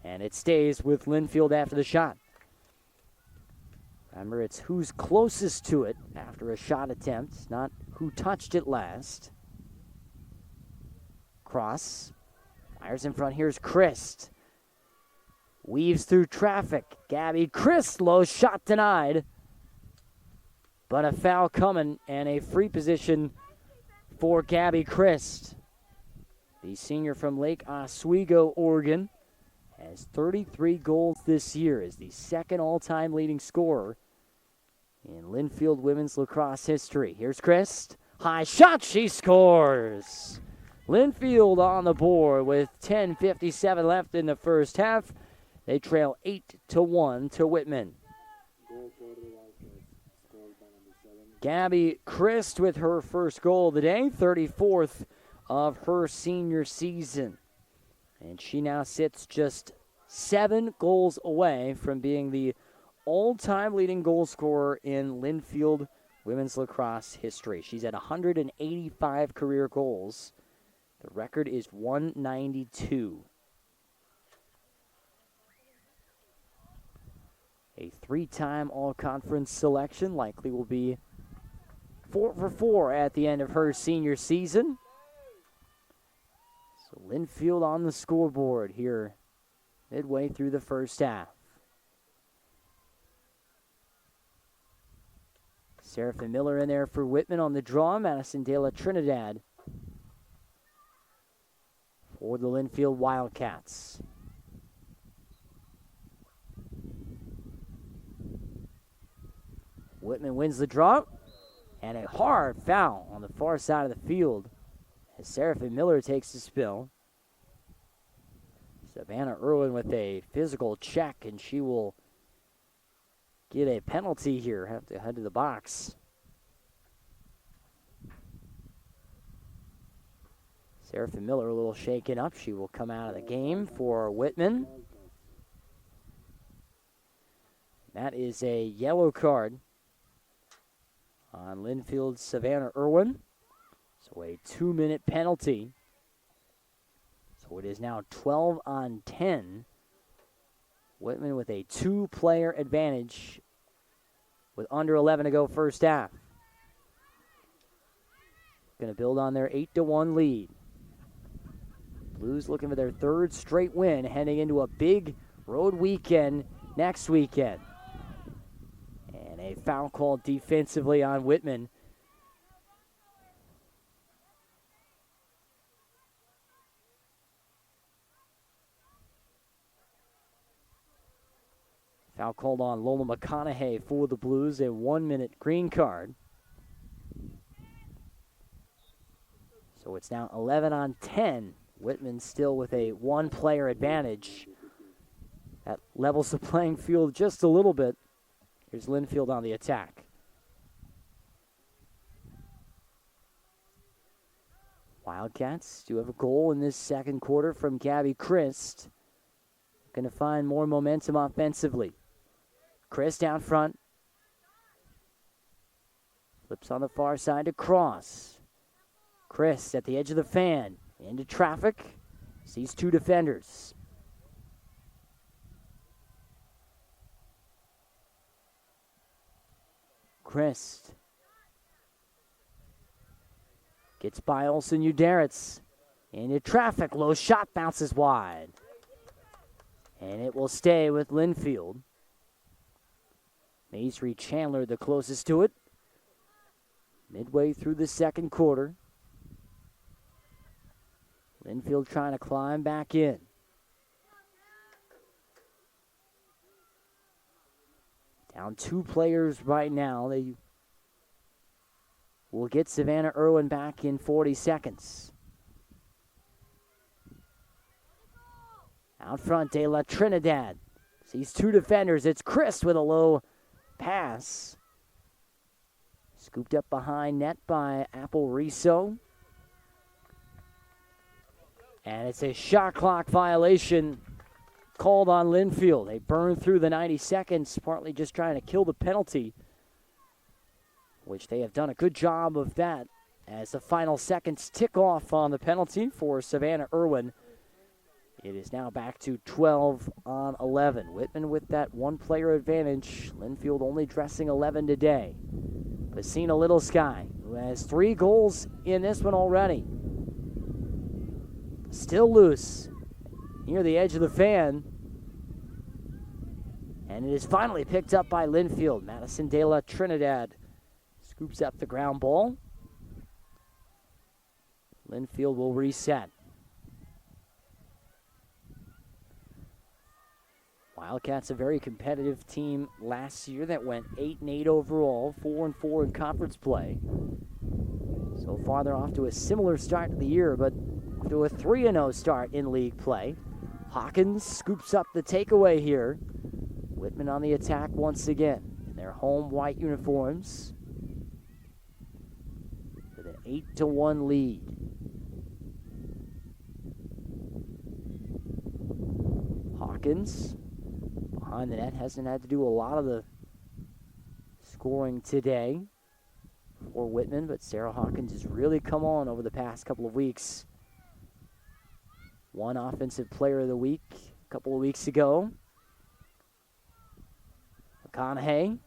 And it stays with Linfield after the shot. Remember, it's who's closest to it after a shot attempt, not who touched it last. Cross. Fires in front. Here's Christ. Weaves through traffic. Gabby Christ. Low shot denied. But a foul coming and a free position for Gabby Christ. The senior from Lake Oswego, Oregon, has 33 goals this year, is the second all-time leading scorer in Linfield women's lacrosse history. Here's Christ. High shot. She scores. Linfield on the board with 10:57 left in the first half. They trail 8-1 to Whitman. Gabby Christ with her first goal of the day, 34th of her senior season. And she now sits just 7 goals away from being the all-time leading goal scorer in Linfield women's lacrosse history. She's at 185 career goals. The record is 192. A 3-time all-conference selection, likely will be 4 for 4 at the end of her senior season. So Linfield on the scoreboard here midway through the first half. Seraphin Miller in there for Whitman on the draw. Madison De La Trinidad for the Linfield Wildcats. Whitman wins the draw. And a hard foul on the far side of the field as Seraphin Miller takes the spill. Savannah Irwin with a physical check, and she will get a penalty here. Have to head to the box. Seraphin Miller a little shaken up. She will come out of the game for Whitman. That is a yellow card on Linfield's Savannah Irwin. So a 2-minute penalty. So it is now 12-10. Whitman with a 2-player advantage with under 11 to go first half. Going to build on their 8-1 lead. Blues looking for their 3rd straight win, heading into a big road weekend next weekend. And a foul call defensively on Whitman. Foul called on Lola McConaughey for the Blues, a 1-minute green card. So it's now 11-10. Whitman still with a 1-player advantage. That levels the playing field just a little bit. Here's Linfield on the attack. Wildcats do have a goal in this second quarter from Gabby Christ. Going to find more momentum offensively. Christ down front. Flips on the far side to Cross. Christ at the edge of the fan. Into traffic. Sees 2 defenders. Christ gets by Olsen Uderitz. Into traffic. Low shot bounces wide. And it will stay with Linfield. Maisry Chandler the closest to it. Midway through the second quarter. Linfield trying to climb back in. Down 2 players right now. They will get Savannah Irwin back in 40 seconds. Out front, De La Trinidad sees two defenders. It's Chris with a low pass. Scooped up behind net by Apple Riso. And it's a shot clock violation called on Linfield. They burned through the 90 seconds, partly just trying to kill the penalty, which they have done a good job of that as the final seconds tick off on the penalty for Savannah Irwin. It is now back to 12 on 11. Whitman with that one-player advantage. Linfield only dressing 11 today. Pacina Little Sky, who has 3 goals in this one already. Still loose near the edge of the fan. And it is finally picked up by Linfield. Madison De La Trinidad scoops up the ground ball. Linfield will reset. Wildcats, a very competitive team last year that went 8-8 overall, 4-4 in conference play. So far, they're off to a similar start to the year, but off to a 3-0 start in league play. Hawkins scoops up the takeaway here. Whitman on the attack once again in their home white uniforms with an 8-1 lead. Hawkins behind the net, hasn't had to do a lot of the scoring today for Whitman, but Sarah Hawkins has really come on over the past couple of weeks. One offensive player of the week a couple of weeks ago. McConaughey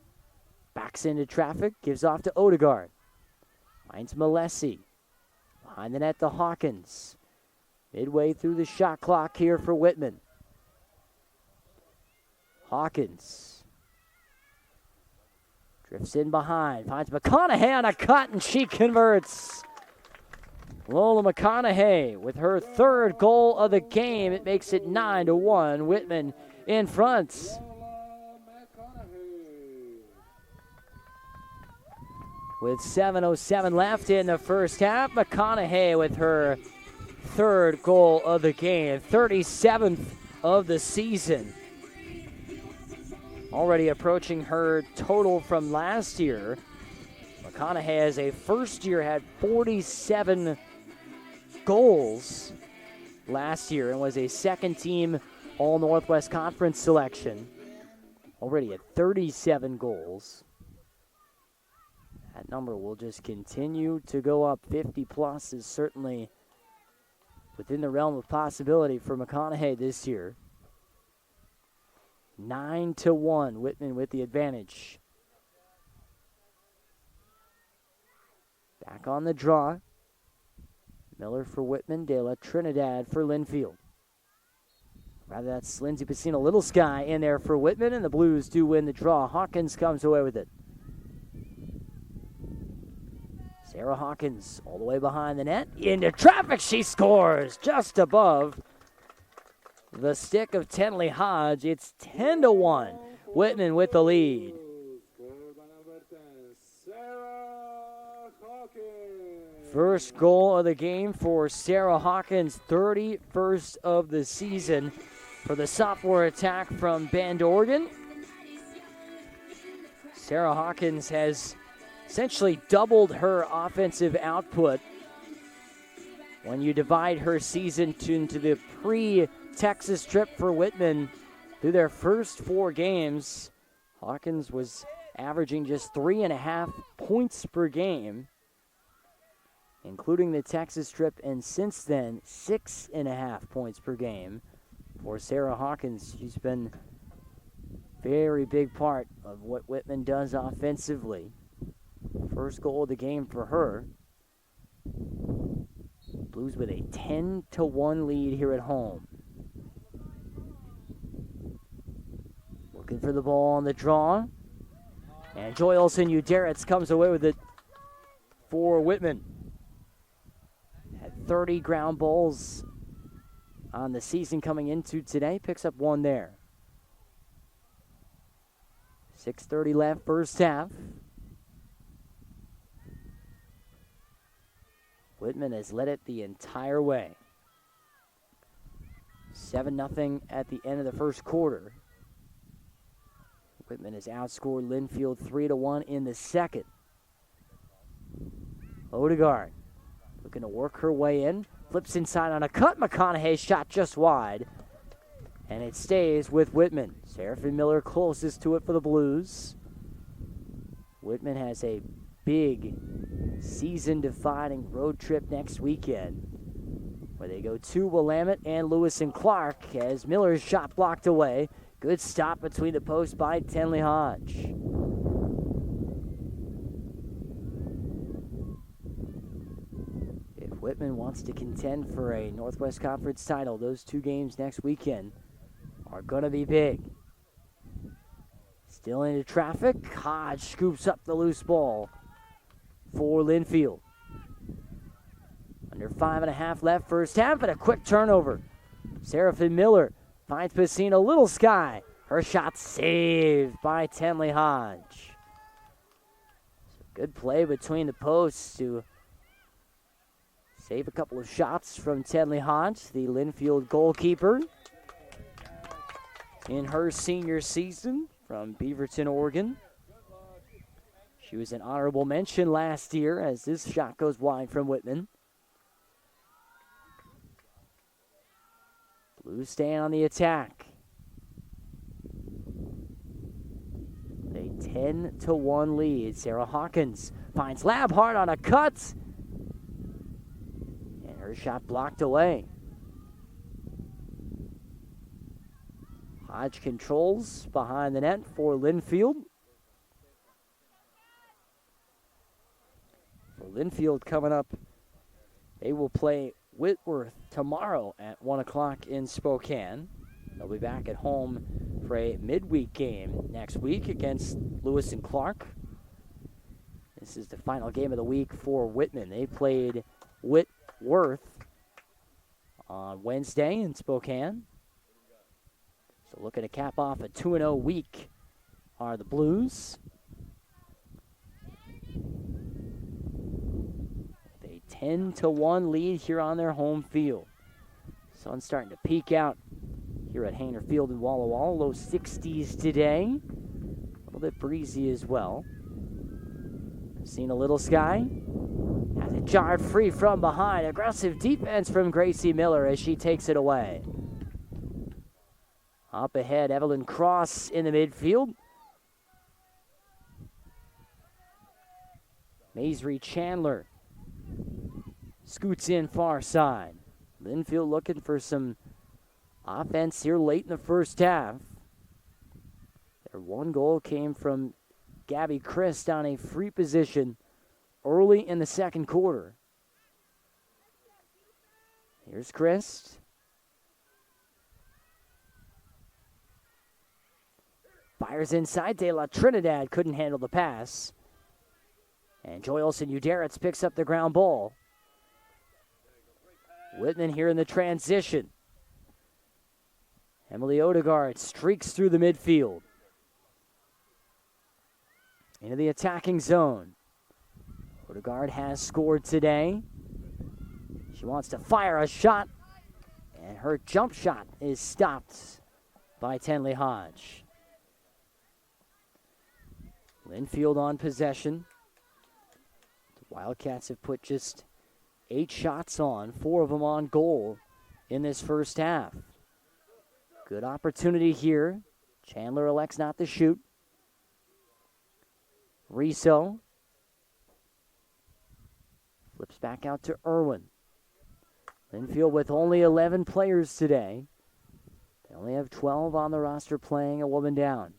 backs into traffic, gives off to Odegaard. Finds Malesi. Behind the net to Hawkins. Midway through the shot clock here for Whitman. Hawkins drifts in behind, finds McConaughey on a cut, and she converts. Lola McConaughey with her 3rd goal of the game. It makes it 9-1. Whitman in front. With 7:07 left in the first half, McConaughey with her 3rd goal of the game, 37th of the season. Already approaching her total from last year. McConaughey as a first year had 47 goals last year and was a second-team All-Northwest Conference selection. Already at 37 goals. That number will just continue to go up. 50-plus is certainly within the realm of possibility for McConaughey this year. 9-1, Whitman with the advantage. Back on the draw. Miller for Whitman, De La Trinidad for Linfield. Rather, that's Lindsay Pacina Little Sky in there for Whitman, and the Blues do win the draw. Hawkins comes away with it. Sarah Hawkins all the way behind the net. Into traffic, she scores just above the stick of Tenley Hodge. It's 10-1. Whitman with the lead. First goal of the game for Sarah Hawkins, 31st of the season for the sophomore attack from Bend, Oregon. Sarah Hawkins has essentially doubled her offensive output when you divide her season into the pre-Texas trip for Whitman. Through their first 4 games, Hawkins was averaging just 3.5 points per game, including the Texas trip, and since then, 6.5 points per game for Sarah Hawkins. She's been a very big part of what Whitman does offensively. First goal of the game for her. Blues with a 10-1 lead here at home. Looking for the ball on the draw. And Joy Olsen-Uderitz comes away with it for Whitman. Had 30 ground balls on the season coming into today. Picks up 1 there. 6:30 left, first half. Whitman has led it the entire way. 7-0 at the end of the first quarter. Whitman has outscored Linfield 3-1 in the second. Odegaard looking to work her way in. Flips inside on a cut. McConaughey's shot just wide. And it stays with Whitman. Seraphin Miller closest to it for the Blues. Whitman has a big season-defining road trip next weekend, where they go to Willamette and Lewis and Clark as Miller's shot blocked away. Good stop between the posts by Tenley Hodge. If Whitman wants to contend for a Northwest Conference title, those two games next weekend are going to be big. Still into traffic. Hodge scoops up the loose ball for Linfield. Under 5.5 left first half, and a quick turnover. Seraphin Miller finds Pacino Little Sky. Her shot saved by Tenley Hodge. So good play between the posts to save a couple of shots from Tenley Hodge, the Linfield goalkeeper, in her senior season from Beaverton, Oregon. She was an honorable mention last year as this shot goes wide from Whitman. Blues staying on the attack. A 10-1 lead. Sarah Hawkins finds Labhart on a cut. And her shot blocked away. Hodge controls behind the net for Linfield. For Linfield coming up, they will play Whitworth tomorrow at 1 o'clock in Spokane. They'll be back at home for a midweek game next week against Lewis and Clark. This is the final game of the week for Whitman. They played Whitworth on Wednesday in Spokane. So looking to cap off a 2-0 week are the Blues. A 10-1 lead here on their home field. Sun's starting to peek out here at Hainer Field in Walla Walla. Low 60s today. A little bit breezy as well. Seen a Little Sky. Has it jarred free from behind. Aggressive defense from Gracie Miller as she takes it away. Up ahead, Evelyn Cross in the midfield. Maisry Chandler scoots in far side. Linfield looking for some offense here late in the first half. Their one goal came from Gabby Christ on a free position early in the second quarter. Here's Christ. Fires inside. De La Trinidad couldn't handle the pass. And Joy Olsen-Uderitz picks up the ground ball. Whitman here in the transition. Emily Odegaard streaks through the midfield. Into the attacking zone. Odegaard has scored today. She wants to fire a shot. And her jump shot is stopped by Tenley Hodge. Linfield on possession. The Wildcats have put just 8 shots on, 4 of them on goal in this first half. Good opportunity here. Chandler elects not to shoot. Riso flips back out to Irwin. Linfield with only 11 players today. They only have 12 on the roster playing a woman down.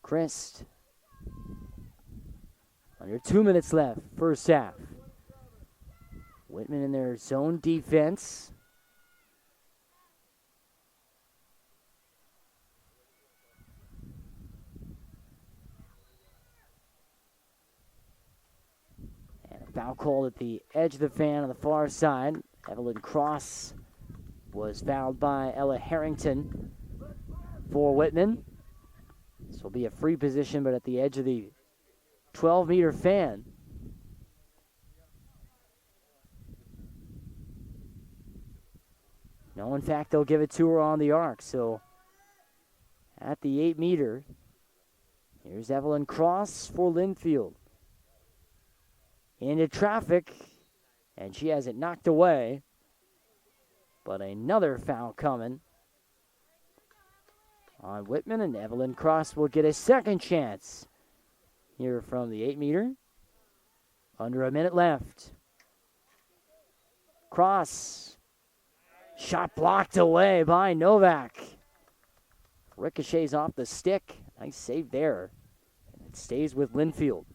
Christ. Under 2 minutes left, first half. Whitman in their zone defense. And a foul called at the edge of the fan on the far side. Evelyn Cross was fouled by Ella Harrington for Whitman. This will be a free position, but at the edge of the 12-meter fan. No, in fact, they'll give it to her on the arc. So at the 8-meter, here's Evelyn Cross for Linfield. Into traffic, and she has it knocked away. But another foul coming on Whitman, and Evelyn Cross will get a second chance here from the 8-meter. Under a minute left. Cross. Shot blocked away by Novak. Ricochets off the stick. Nice save there. And it stays with Linfield.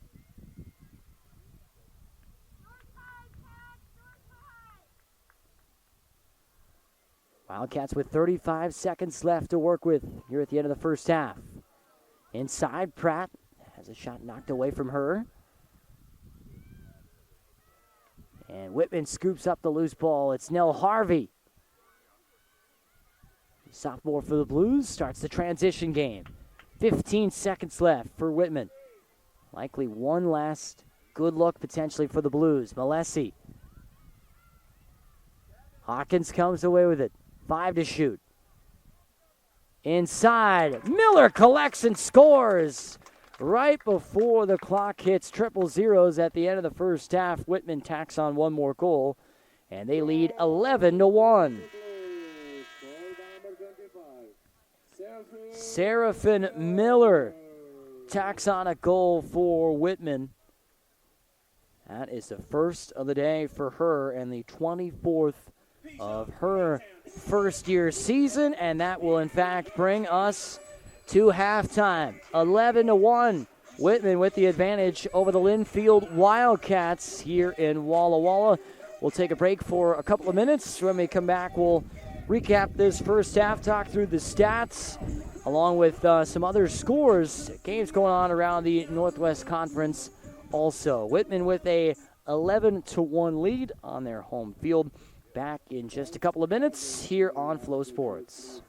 Wildcats with 35 seconds left to work with here at the end of the first half. Inside, Pratt has a shot knocked away from her. And Whitman scoops up the loose ball. It's Nell Harvey. Sophomore for the Blues starts the transition game. 15 seconds left for Whitman. Likely one last good look potentially for the Blues. Malesi. Hawkins comes away with it. 5 to shoot. Inside. Miller collects and scores. Right before the clock hits triple zeros at the end of the first half, Whitman tacks on one more goal, and they lead 11-1. Seraphin Miller tacks on a goal for Whitman. That is the first of the day for her and the 24th of her first-year season, and that will, in fact, bring us to halftime. 11-1. Whitman with the advantage over the Linfield Wildcats here in Walla Walla. We'll take a break for a couple of minutes. When we come back, we'll recap this first half, talk through the stats, along with some other scores, games going on around the Northwest Conference also. Whitman with a 11-1 lead on their home field. Back in just a couple of minutes here on Flow Sports.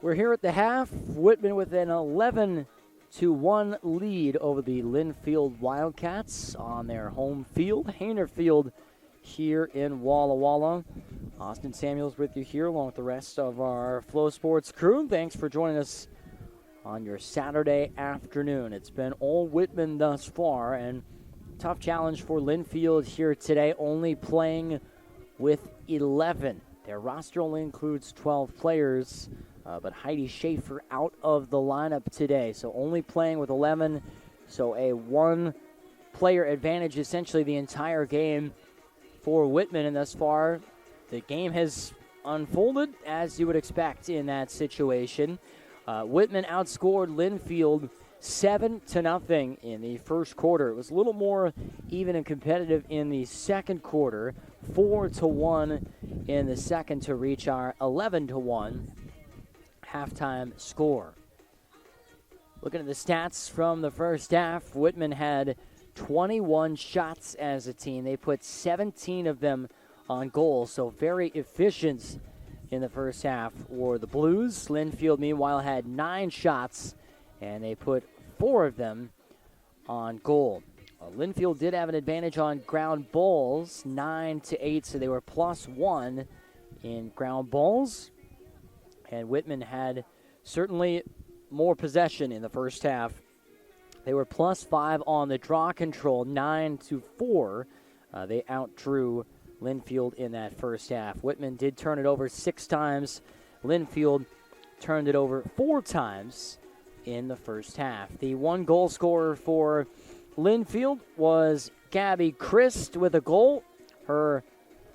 We're here at the half. Whitman with an 11-1 lead over the Linfield Wildcats on their home field, Hayner Field, here in Walla Walla. Austin Samuels with you here along with the rest of our Flow Sports crew. Thanks for joining us on your Saturday afternoon. It's been all Whitman thus far, and tough challenge for Linfield here today, only playing with 11. Their roster only includes 12 players, but Heidi Schaefer out of the lineup today, so only playing with 11, so a one-player advantage essentially the entire game for Whitman, and thus far the game has unfolded as you would expect in that situation. Whitman outscored Linfield 7-0 in the first quarter. It was a little more even and competitive in the second quarter, 4-1 in the second to reach our 11-1 halftime score. Looking at the stats from the first half, Whitman had 21 shots as a team. They put 17 of them on goal, so very efficient in the first half were the Blues. Linfield, meanwhile, had 9 shots, and they put 4 of them on goal. Linfield did have an advantage on ground balls, 9-8, so they were +1 in ground balls. And Whitman had certainly more possession in the first half. They were +5 on the draw control, 9-4. They outdrew Linfield in that first half. Whitman did turn it over 6 times. Linfield turned it over 4 times in the first half. The one goal scorer for Linfield was Gabby Christ with a goal, her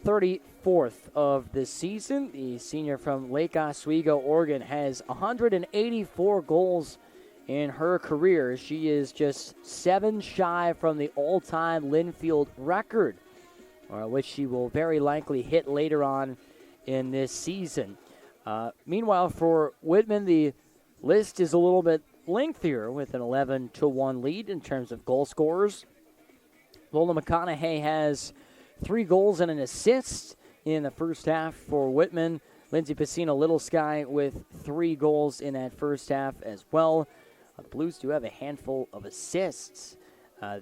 34th of the season. The senior from Lake Oswego, Oregon, has 184 goals in her career. She is just 7 shy from the all-time Linfield record, which she will very likely hit later on in this season. Meanwhile, for Whitman, the list is a little bit lengthier with an 11-1 lead in terms of goal scorers. Lola McConaughey has 3 goals and an assist in the first half for Whitman. Lindsay Pacino Little Sky with 3 goals in that first half as well. The Blues do have a handful of assists.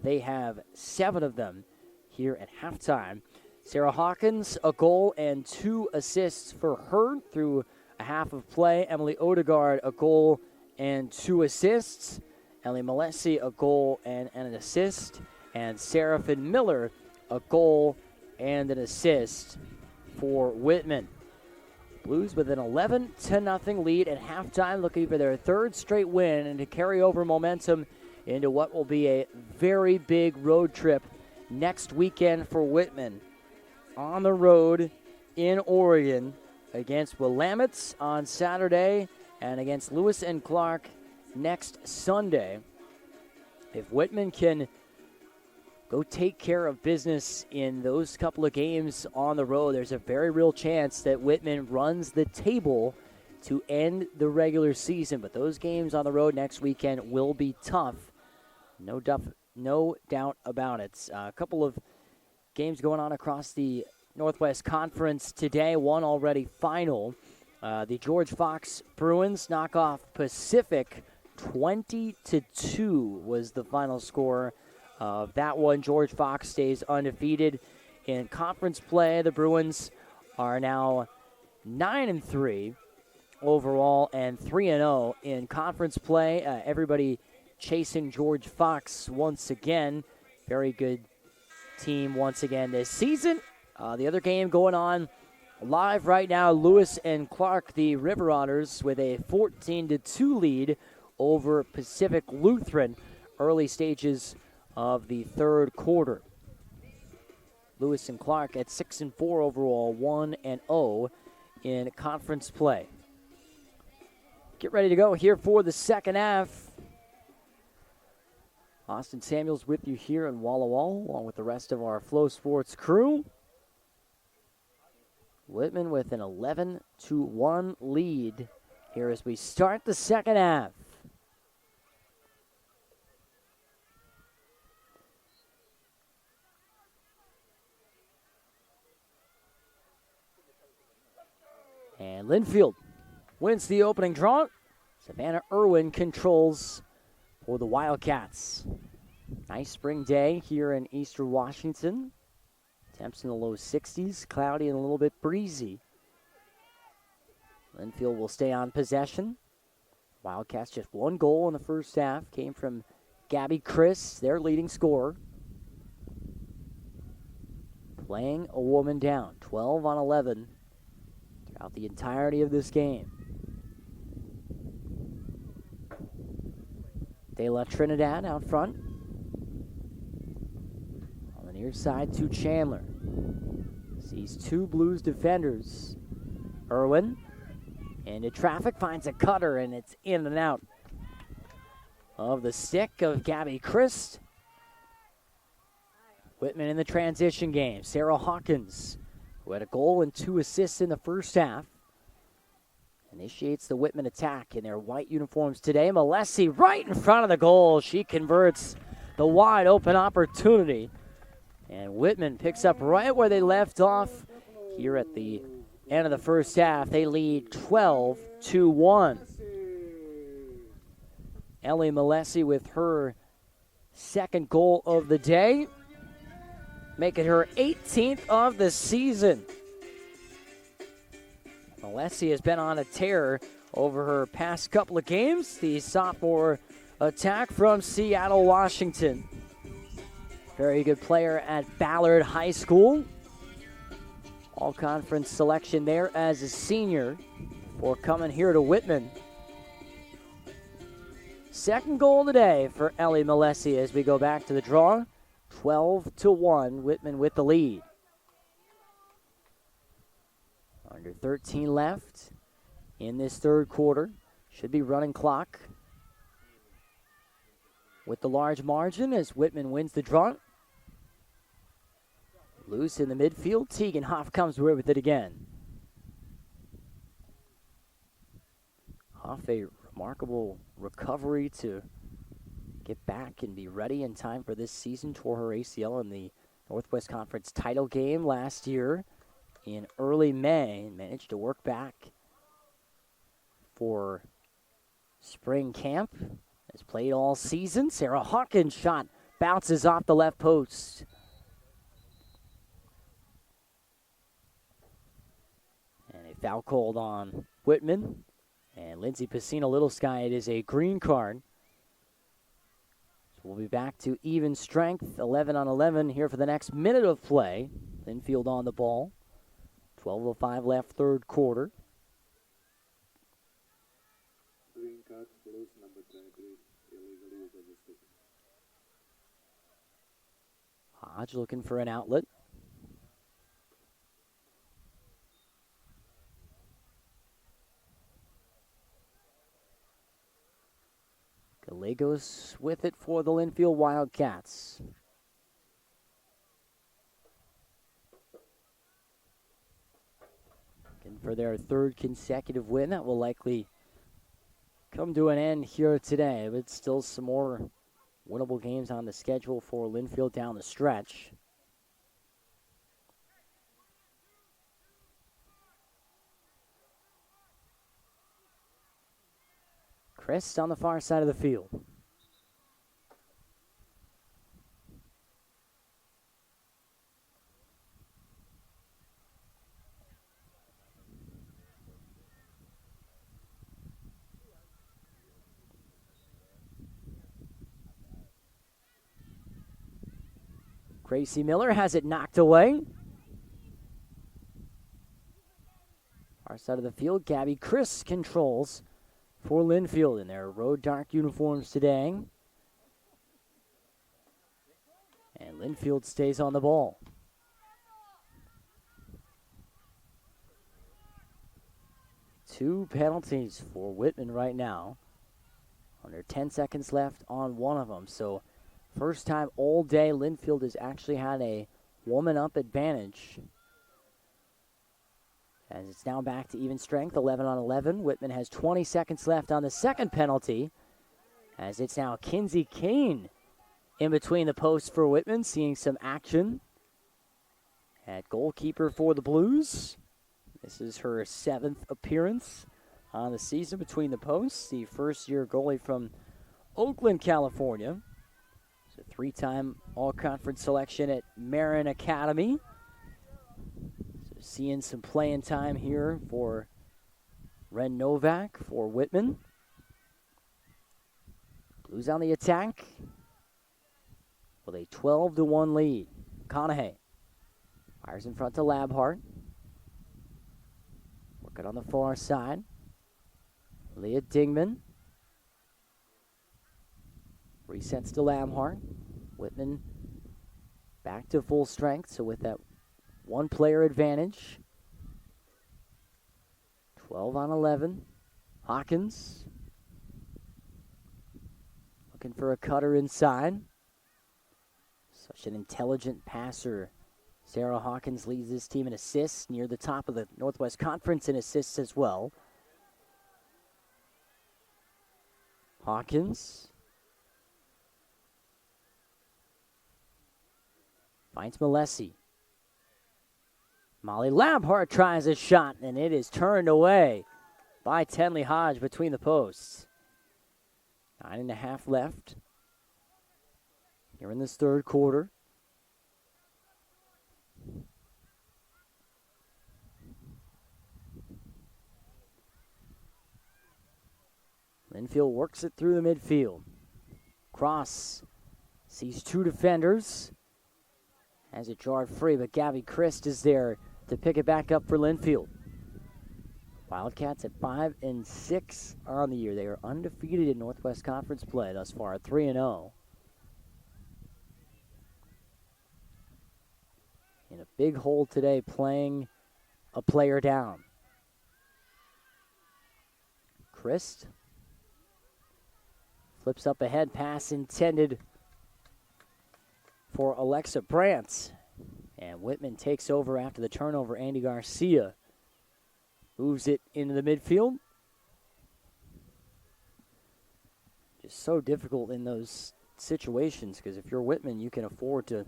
They have 7 of them here at halftime. Sarah Hawkins, a goal and 2 assists for her through a half of play. Emily Odegaard, a goal and 2 assists. Ellie Malesi, a goal and an assist. And Seraphin Miller, a goal and an assist for Whitman. Blues with an 11-0 lead at halftime, looking for their 3rd straight win and to carry over momentum into what will be a very big road trip next weekend for Whitman. On the road in Oregon against Willamette on Saturday and against Lewis and Clark next Sunday. If Whitman can go take care of business in those couple of games on the road, there's a very real chance that Whitman runs the table to end the regular season. But those games on the road next weekend will be tough. No doubt about it. A couple of games going on across the Northwest Conference today, one already final. The George Fox Bruins knock off Pacific 20-2 was the final score of that one. George Fox stays undefeated in conference play. The Bruins are now 9-3 overall and 3-0 in conference play. Everybody chasing George Fox once again. Very good team once again this season. The other game going on live right now, Lewis and Clark, the River Otters, with a 14-2 lead over Pacific Lutheran, early stages of the third quarter. Lewis and Clark at 6-4 overall, 1-0 in conference play. Get ready to go here for the second half. Austin Samuels with you here in Walla Walla, along with the rest of our Flow Sports crew. Whitman with an 11-1 lead here as we start the second half. And Linfield wins the opening draw. Savannah Irwin controls for the Wildcats. Nice spring day here in Eastern Washington. Temps in the low 60s, cloudy and a little bit breezy. Linfield will stay on possession. Wildcats just one goal in the first half. Came from Gabby Chris, their leading scorer. Playing a woman down, 12 on 11 throughout the entirety of this game. De La Trinidad out front. On the near side to Chandler. Sees two Blues defenders. Irwin into traffic, finds a cutter, and it's in and out of the stick of Gabby Christ. Whitman in the transition game. Sarah Hawkins, who had a goal and 2 assists in the first half, initiates the Whitman attack in their white uniforms today. Malesi right in front of the goal. She converts the wide open opportunity. And Whitman picks up right where they left off here at the end of the first half. They lead 12-1. Ellie Malesi with her second goal of the day, making her 18th of the season. Malesi has been on a tear over her past couple of games. The sophomore attack from Seattle, Washington. Very good player at Ballard High School. All-conference selection there as a senior before coming here to Whitman. Second goal of the day for Ellie Malesi as we go back to the draw. 12-1, Whitman with the lead. Under 13 left in this third quarter. Should be running clock with the large margin as Whitman wins the draw. Loose in the midfield. Tegan Hoff comes away with it again. Hoff, a remarkable recovery to get back and be ready in time for this season. Tore her ACL in the Northwest Conference title game last year in early May and managed to work back for spring camp. Has played all season. Sarah Hawkins' shot bounces off the left post. And a foul called on Whitman. And Lindsay Pacino Little Sky, it is a green card. So we'll be back to even strength, 11 on 11 here for the next minute of play. Linfield on the ball. 12:05 left, third quarter. Green card, Blues number 23, illegally used as a stick. Hodge looking for an outlet. Gallegos with it for the Linfield Wildcats. Looking for their third consecutive win. That will likely come to an end here today, but still some more winnable games on the schedule for Linfield down the stretch. Chris on the far side of the field. Gracie Miller has it knocked away. Far side of the field, Gabby Chris controls for Linfield in their road dark uniforms today. And Linfield stays on the ball. Two penalties for Whitman right now. Under 10 seconds left on one of them. So first time all day Linfield has actually had a woman up advantage. As it's now back to even strength, 11 on 11. Whitman has 20 seconds left on the second penalty. As it's now Kinsey Kane in between the posts for Whitman, seeing some action at goalkeeper for the Blues. This is her 7th appearance on the season between the posts. The first-year goalie from Oakland, California. He's a 3-time all-conference selection at Marin Academy. So seeing some playing time here for Ren Novak for Whitman. Blues on the attack with a 12-1 lead. McConaughey fires in front to Labhart. Working on the far side. Leah Dingman. Resets to Labhart. Whitman back to full strength, so with that one-player advantage. 12 on 11. Hawkins. Looking for a cutter inside. Such an intelligent passer. Sarah Hawkins leads this team in assists, near the top of the Northwest Conference in assists as well. Hawkins finds Malesi. Molly Labhart tries a shot, and it is turned away by Tenley Hodge between the posts. 9.5 left here in this third quarter. Linfield works it through the midfield. Cross sees two defenders. Has it jarred free, but Gabby Christ is there to pick it back up for Linfield. Wildcats at 5-6 on the year. They are undefeated in Northwest Conference play thus far, 3-0. In a big hole today, playing a player down. Christ flips up ahead, pass intended for Alexa Brandt. And Whitman takes over after the turnover. Andy Garcia moves it into the midfield. Just so difficult in those situations, because if you're Whitman, you can afford to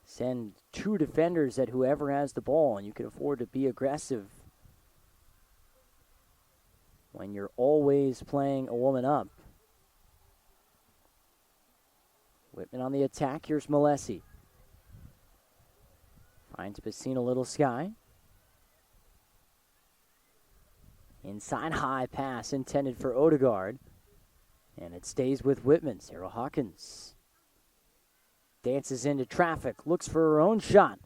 send two defenders at whoever has the ball, and you can afford to be aggressive when you're always playing a woman up. Whitman on the attack. Here's Malesi. Finds Bassina Little Sky. Inside high pass intended for Odegaard. And it stays with Whitman. Sarah Hawkins dances into traffic. Looks for her own shot.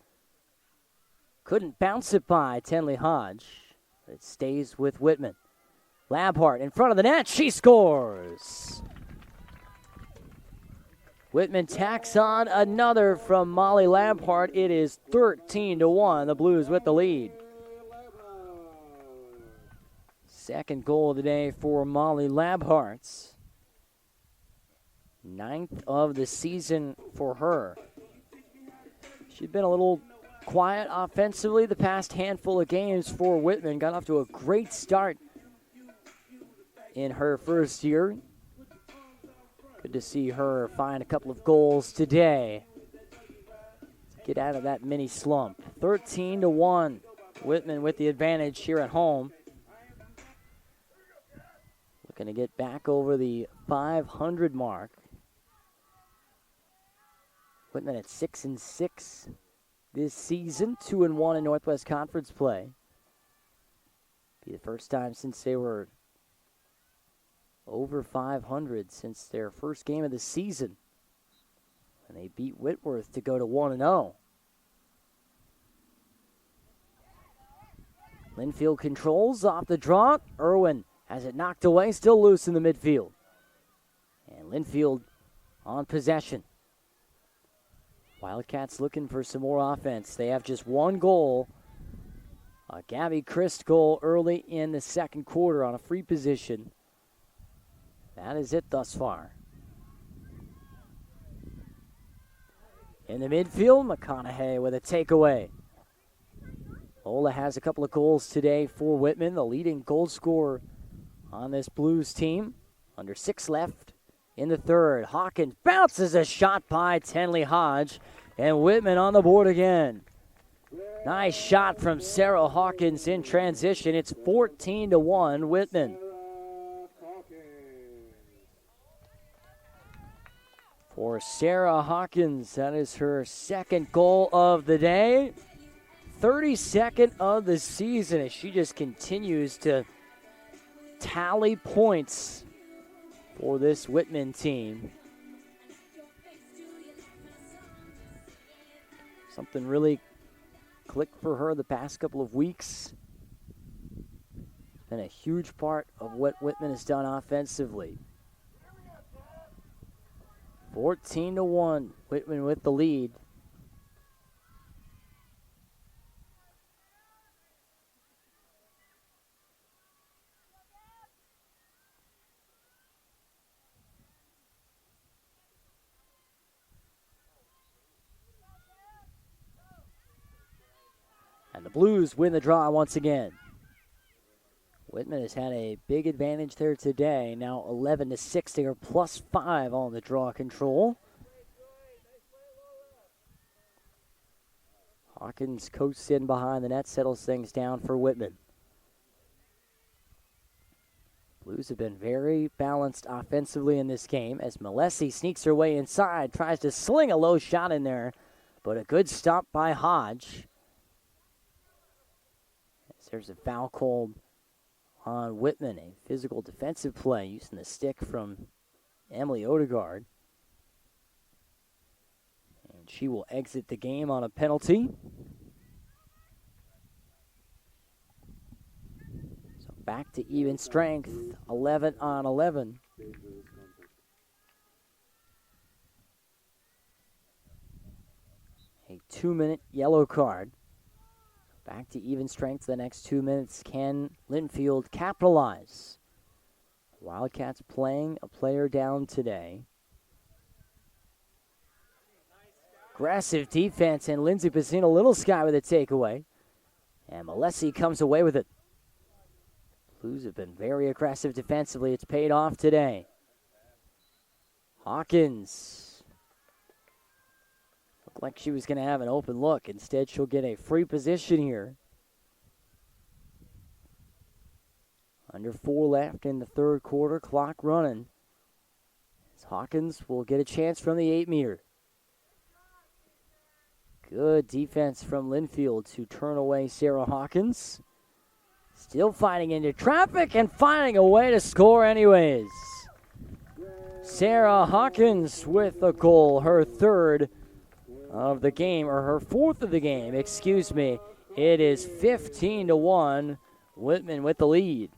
Couldn't bounce it by Tenley Hodge. But it stays with Whitman. Labhart in front of the net. She scores. Whitman tacks on another from Molly Labhart. It is 13-1. The Blues with the lead. Second goal of the day for Molly Labhart. 9th of the season for her. She's been a little quiet offensively the past handful of games for Whitman. Got off to a great start in her first year. Good to see her find a couple of goals today. Get out of that mini slump. 13-1. Whitman with the advantage here at home. Looking to get back over the 500 mark. Whitman at 6-6 this season. 2-1 in Northwest Conference play. Be the first time since they were over 500 since their first game of the season. And they beat Whitworth to go to 1-0. Linfield controls off the draw. Irwin has it knocked away, still loose in the midfield. And Linfield on possession. Wildcats looking for some more offense. They have just one goal. A Gabby Christ goal early in the second quarter on a free position. That is it thus far. In the midfield, McConaughey with a takeaway. Ola has a couple of goals today for Whitman, the leading goal scorer on this Blues team. Under 6 left in the third. Hawkins bounces a shot by Tenley Hodge, and Whitman on the board again. Nice shot from Sarah Hawkins in transition. It's 14-1 Whitman. For Sarah Hawkins, that is her second goal of the day. 32nd of the season as she just continues to tally points for this Whitman team. Something really clicked for her the past couple of weeks. Been a huge part of what Whitman has done offensively. 14-1, Whitman with the lead. And the Blues win the draw once again. Whitman has had a big advantage there today. Now 11-6. They are +5 on the draw control. Hawkins coasts in behind the net, settles things down for Whitman. Blues have been very balanced offensively in this game as Malesi sneaks her way inside, tries to sling a low shot in there, but a good stop by Hodge. As there's a foul called on Whitman, a physical defensive play using the stick from Emily Odegaard. And she will exit the game on a penalty. So back to even strength, 11-on-11. A 2-minute yellow card. Back to even strength the next 2 minutes. Can Linfield capitalize? Wildcats playing a player down today. Aggressive defense, and Lindsay Pacino Little Sky with a takeaway. And Malesi comes away with it. Blues have been very aggressive defensively. It's paid off today. Hawkins. Looked like she was going to have an open look. Instead, she'll get a free position here. Under 4 left in the third quarter. Clock running. As Hawkins will get a chance from the 8-meter. Good defense from Linfield to turn away Sarah Hawkins. Still fighting into traffic and finding a way to score anyways. Sarah Hawkins with a goal, her third of the game, or her fourth of the game, excuse me. It is 15-1, Whitman with the lead.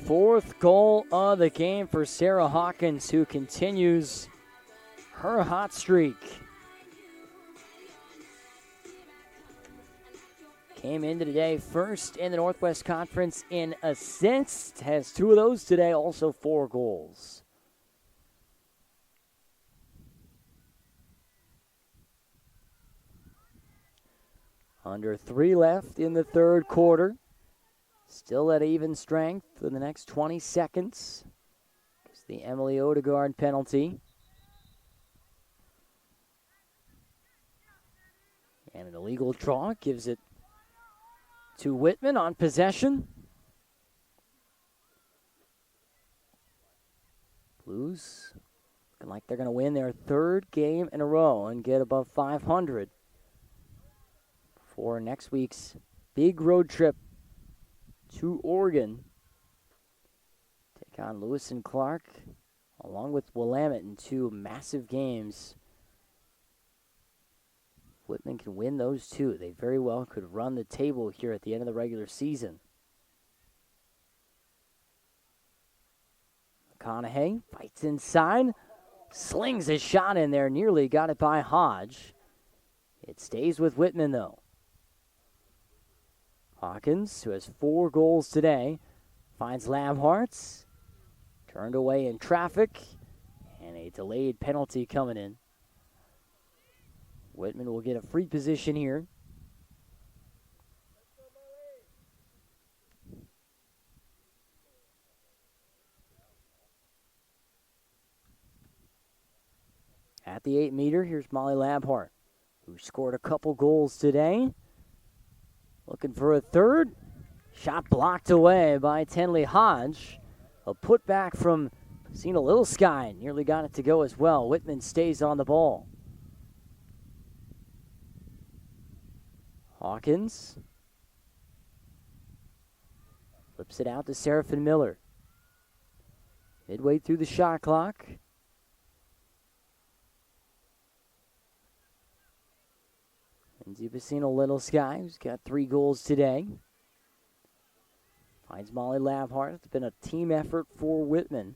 Fourth goal of the game for Sarah Hawkins, who continues her hot streak. Came into today first in the Northwest Conference in assists. Has 2 of those today, also 4 goals. Under 3 left in the third quarter. Still at even strength for the next 20 seconds. It's the Emily Odegaard penalty. And an illegal draw gives it to Whitman on possession. Blues looking like they're going to win their third game in a row and get above 500 for next week's big road trip to Oregon. Take on Lewis and Clark along with Willamette in 2 massive games. Whitman can win those 2. They very well could run the table here at the end of the regular season. McConaughey fights inside, slings a shot in there, nearly got it by Hodge. It stays with Whitman, though. Hawkins, who has 4 goals today, finds Lamharts. Turned away in traffic, and a delayed penalty coming in. Whitman will get a free position here. At the 8-meter, here's Molly Labhart, who scored a couple goals today. Looking for a third. Shot blocked away by Tenley Hodge. A putback from Sina Little Sky. Nearly got it to go as well. Whitman stays on the ball. Hawkins flips it out to Seraphin Miller. Midway through the shot clock. And Zubasino Little Sky, who's got 3 goals today. Finds Molly Labhart. It's been a team effort for Whitman.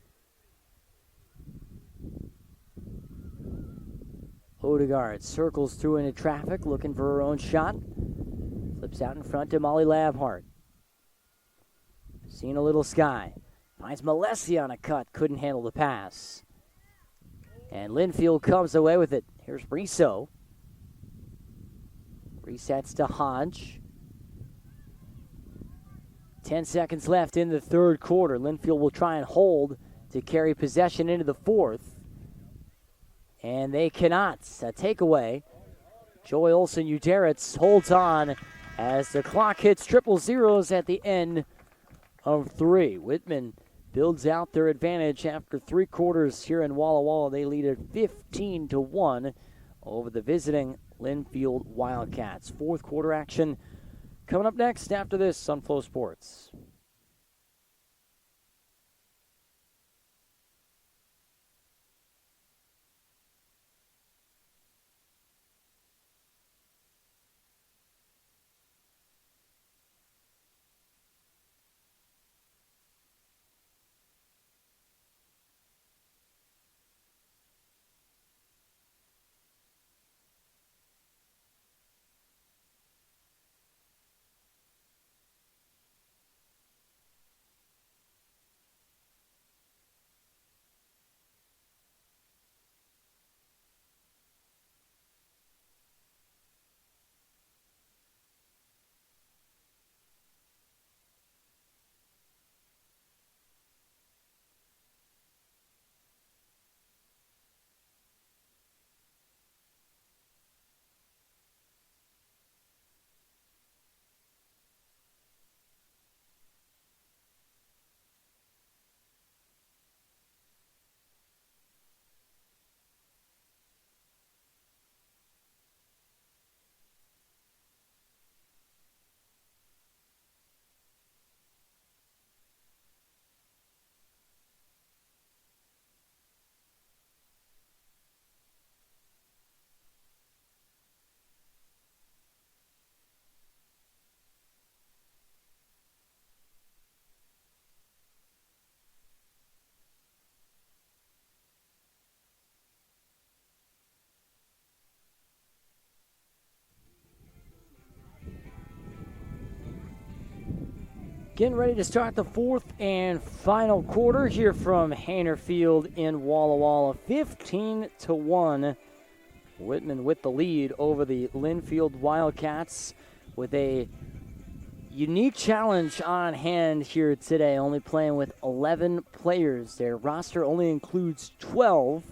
Odegaard circles through into traffic, looking for her own shot. Flips out in front to Molly Labhart. Seeing a Little Sky. Finds Malessi on a cut. Couldn't handle the pass. And Linfield comes away with it. Here's Riso. Resets to Hodge. 10 seconds left in the third quarter. Linfield will try and hold to carry possession into the fourth. And they cannot. A takeaway. Joy Olsen-Uderitz holds on as the clock hits triple zeros at the end of 3. Whitman builds out their advantage after 3 quarters here in Walla Walla. They lead at 15-1 over the visiting Linfield Wildcats. Fourth quarter action coming up next after this on Flow Sports. Getting ready to start the fourth and final quarter here from Hainer Field in Walla Walla. 15-1. Whitman with the lead over the Linfield Wildcats with a unique challenge on hand here today. Only playing with 11 players. Their roster only includes 12.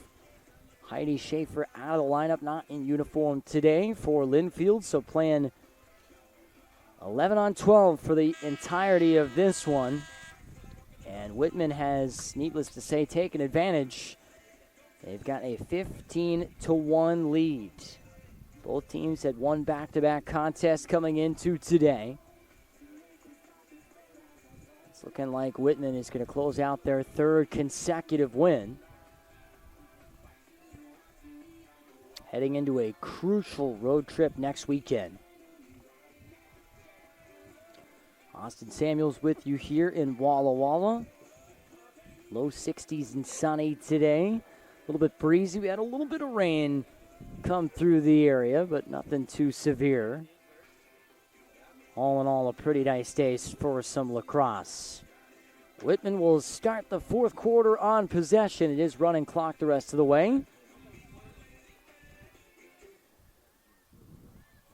Heidi Schaefer out of the lineup, not in uniform today for Linfield, so playing 11 on 12 for the entirety of this one. And Whitman has, needless to say, taken advantage. They've got a 15-1 lead. Both teams had one back-to-back contest coming into today. It's looking like Whitman is going to close out their third consecutive win. Heading into a crucial road trip next weekend. Austin Samuels with you here in Walla Walla. Low 60s and sunny today. A little bit breezy. We had a little bit of rain come through the area, but nothing too severe. All in all, a pretty nice day for some lacrosse. Whitman will start the fourth quarter on possession. It is running clock the rest of the way.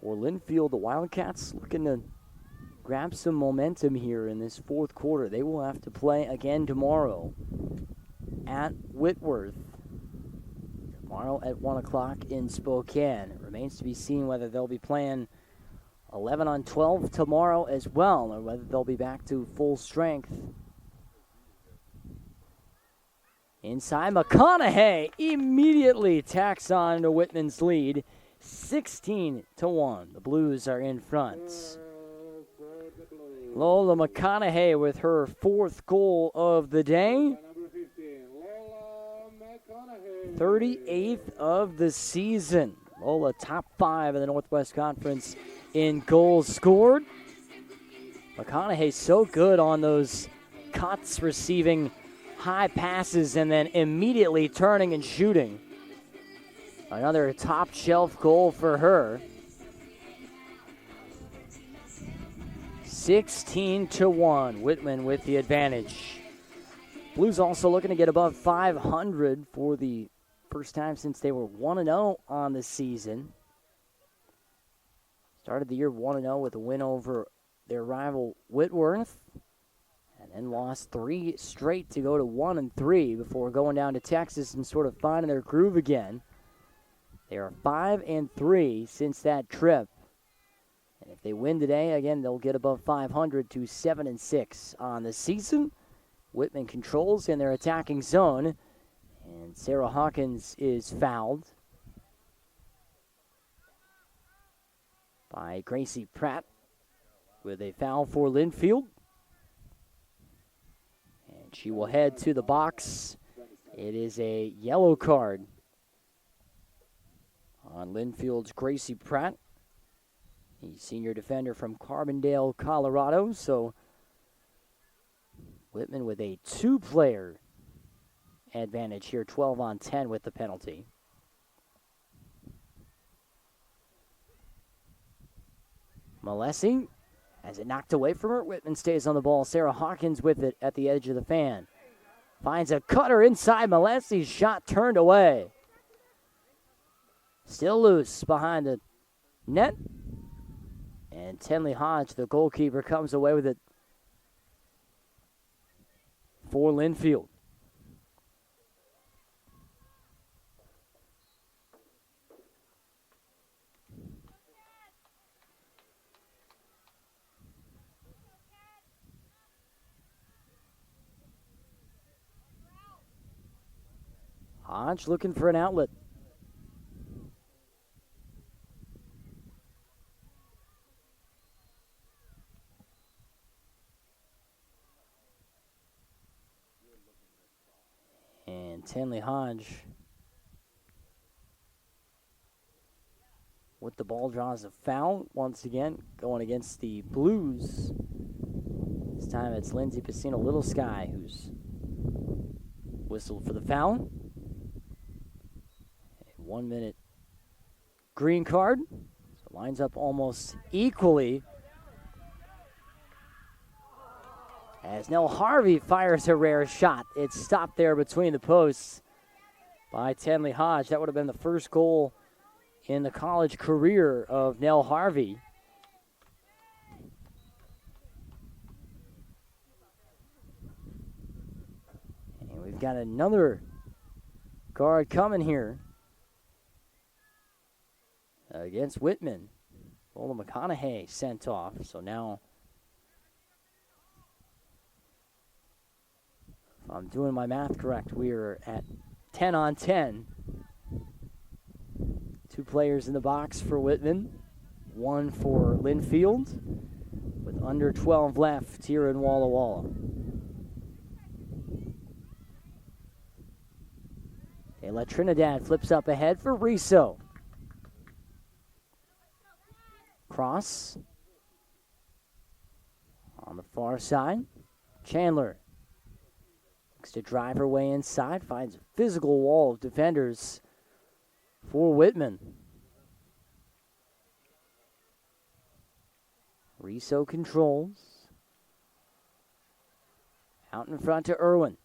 For Linfield, the Wildcats looking to grab some momentum here in this fourth quarter. They will have to play again tomorrow at Whitworth. tomorrow at 1 o'clock in Spokane. It remains to be seen whether they'll be playing 11 on 12 tomorrow as well, or whether they'll be back to full strength. Inside, McConaughey immediately tacks on to Whitman's lead, 16-1. The Blues are in front. Lola McConaughey with her 4th goal of the day. 38th of the season. Lola top 5 in the Northwest Conference in goals scored. McConaughey so good on those cuts, receiving high passes and then immediately turning and shooting. Another top shelf goal for her. 16-1. Whitman with the advantage. Blues also looking to get above 500 for the first time since they were 1-0 on the season. Started the year 1-0 with a win over their rival Whitworth, and then lost 3 straight to go to 1-3 before going down to Texas and sort of finding their groove again. They are 5-3 since that trip. And if they win today, again, they'll get above 500 to 7-6 on the season. Whitman controls in their attacking zone, and Sarah Hawkins is fouled by Gracie Pratt with a foul for Linfield. And she will head to the box. It is a yellow card on Linfield's Gracie Pratt, the senior defender from Carbondale, Colorado. So Whitman with a 2-player advantage here, 12 on 10 with the penalty. Malesi has it knocked away from her. Whitman stays on the ball. Sarah Hawkins with it at the edge of the fan. Finds a cutter inside. Malesi's shot turned away. Still loose behind the net. And Tenley Hodge, the goalkeeper, comes away with it for Linfield. Hodge looking for an outlet. And Tenley Hodge with the ball draws a foul once again going against the Blues. This time it's Lindsay Pacino Little Sky who's whistled for the foul. A 1-minute green card. So lines up almost equally. As Nell Harvey fires a rare shot. It's stopped there between the posts by Tenley Hodge. That would have been the first goal in the college career of Nell Harvey. And we've got another guard coming here against Whitman. Lola McConaughey sent off. So now, if I'm doing my math correct, we are at 10 on 10. 2 players in the box for Whitman, 1 for Linfield, with under 12 left here in Walla Walla. Ayla Trinidad flips up ahead for Riso. Cross on the far side. Chandler looks to drive her way inside, finds a physical wall of defenders for Whitman. Riso controls. Out in front to Irwin.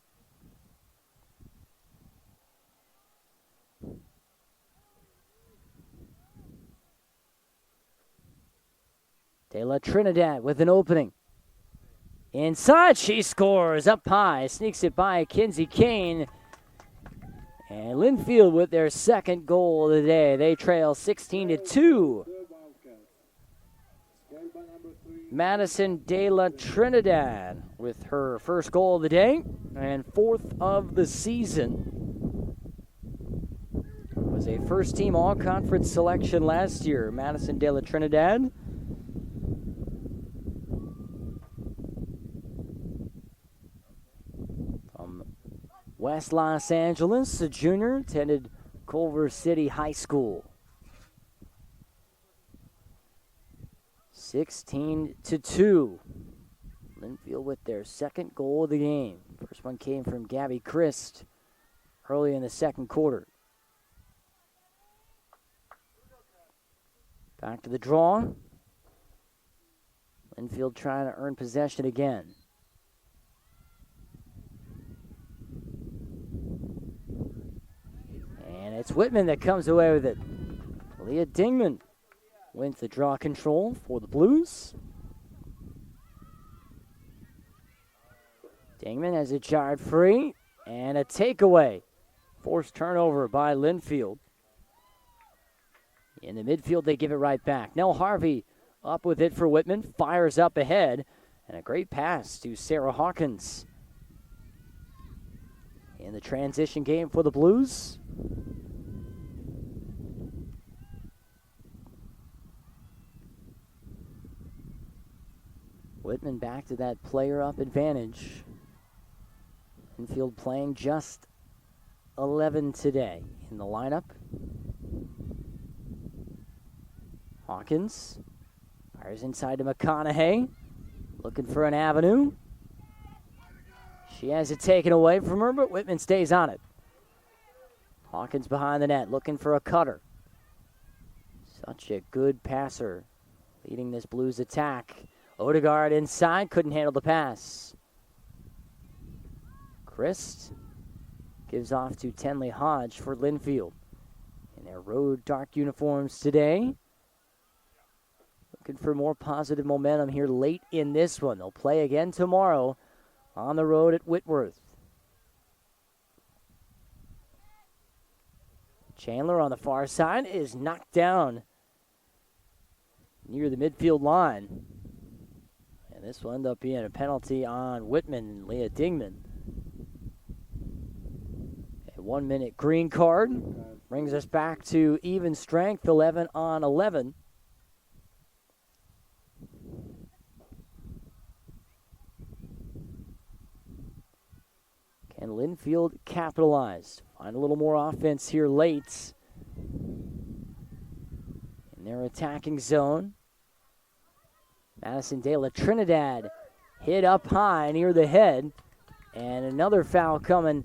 De La Trinidad with an opening. Inside, she scores up high, sneaks it by Kinsey Kane. And Linfield with their second goal of the day. They trail 16-2. Madison de la Trinidad with her first goal of the day and fourth of the season. Was a first-team all-conference selection last year, Madison de la Trinidad. From West Los Angeles, a junior, attended Culver City High School. 16-2. Linfield with their second goal of the game. First one came from Gabby Christ early in the second quarter. Back to the draw. Linfield trying to earn possession again. And it's Whitman that comes away with it. Leah Dingman wins the draw control for the Blues. Dingman has it jarred free, and a takeaway. Forced turnover by Linfield. In the midfield, they give it right back. Nell Harvey up with it for Whitman, fires up ahead, and a great pass to Sarah Hawkins. In the transition game for the Blues. Whitman back to that player-up advantage. Linfield playing just 11 today in the lineup. Hawkins fires inside to McConaughey, looking for an avenue. She has it taken away from her, but Whitman stays on it. Hawkins behind the net, looking for a cutter. Such a good passer, leading this Blues attack. Odegaard inside, couldn't handle the pass. Christ gives off to Tenley Hodge for Linfield. In their road dark uniforms today. Looking for more positive momentum here late in this one. They'll play again tomorrow on the road at Whitworth. Chandler on the far side is knocked down near the midfield line. And this will end up being a penalty on Whitman and Leah Dingman. A 1 minute green card brings us back to even strength, 11 on 11. Can Linfield capitalize? Find a little more offense here late in their attacking zone. Madison de la Trinidad hit up high near the head. And another foul going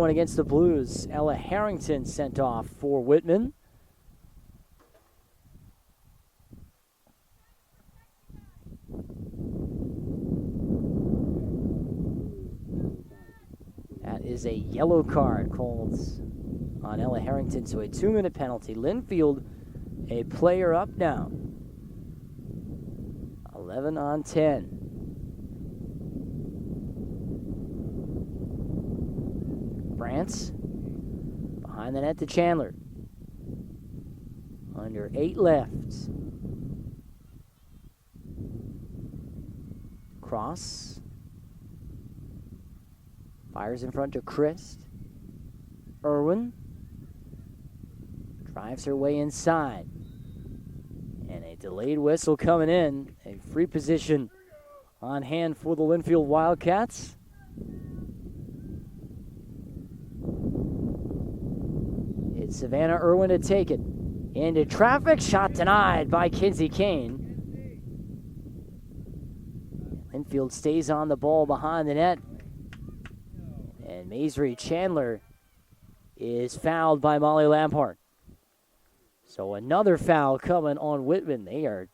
against the Blues. Ella Harrington sent off for Whitman. That is a yellow card called on Ella Harrington, so a 2 minute penalty. Linfield, a player up now. 11 on 10. Brantz behind the net to Chandler. Under 8 left. Cross. Fires in front to Christ. Irwin drives her way inside. And a delayed whistle coming in. A free position on hand for the Linfield Wildcats. It's Savannah Irwin to take it. Into traffic, shot denied by Kinsey Kane. Linfield stays on the ball behind the net. And Maisry Chandler is fouled by Molly Lampard. So another foul coming on Whitman. They are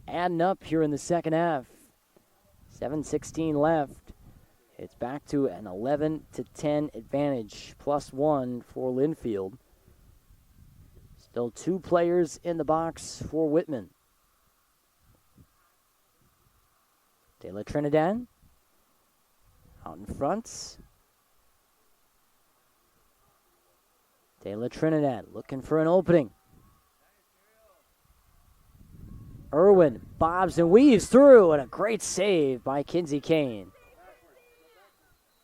adding up here in the second half. 7:16 left. It's back to an 11-10 advantage, +1 for Linfield. Still 2 players in the box for Whitman. De La Trinidad out in front. De La Trinidad looking for an opening. Irwin bobs and weaves through, and a great save by Kinsey Kane.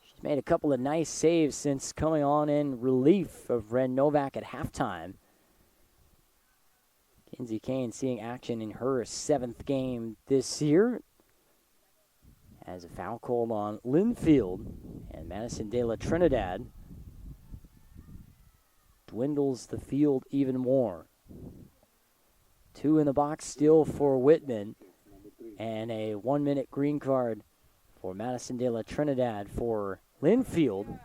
She's made a couple of nice saves since coming on in relief of Ren Novak at halftime. Kinsey Kane seeing action in her 7th game this year. Has a foul called on Linfield, and Madison De La Trinidad dwindles the field even more. 2 in the box still for Whitman, and a 1-minute green card for Madison De La Trinidad for Linfield.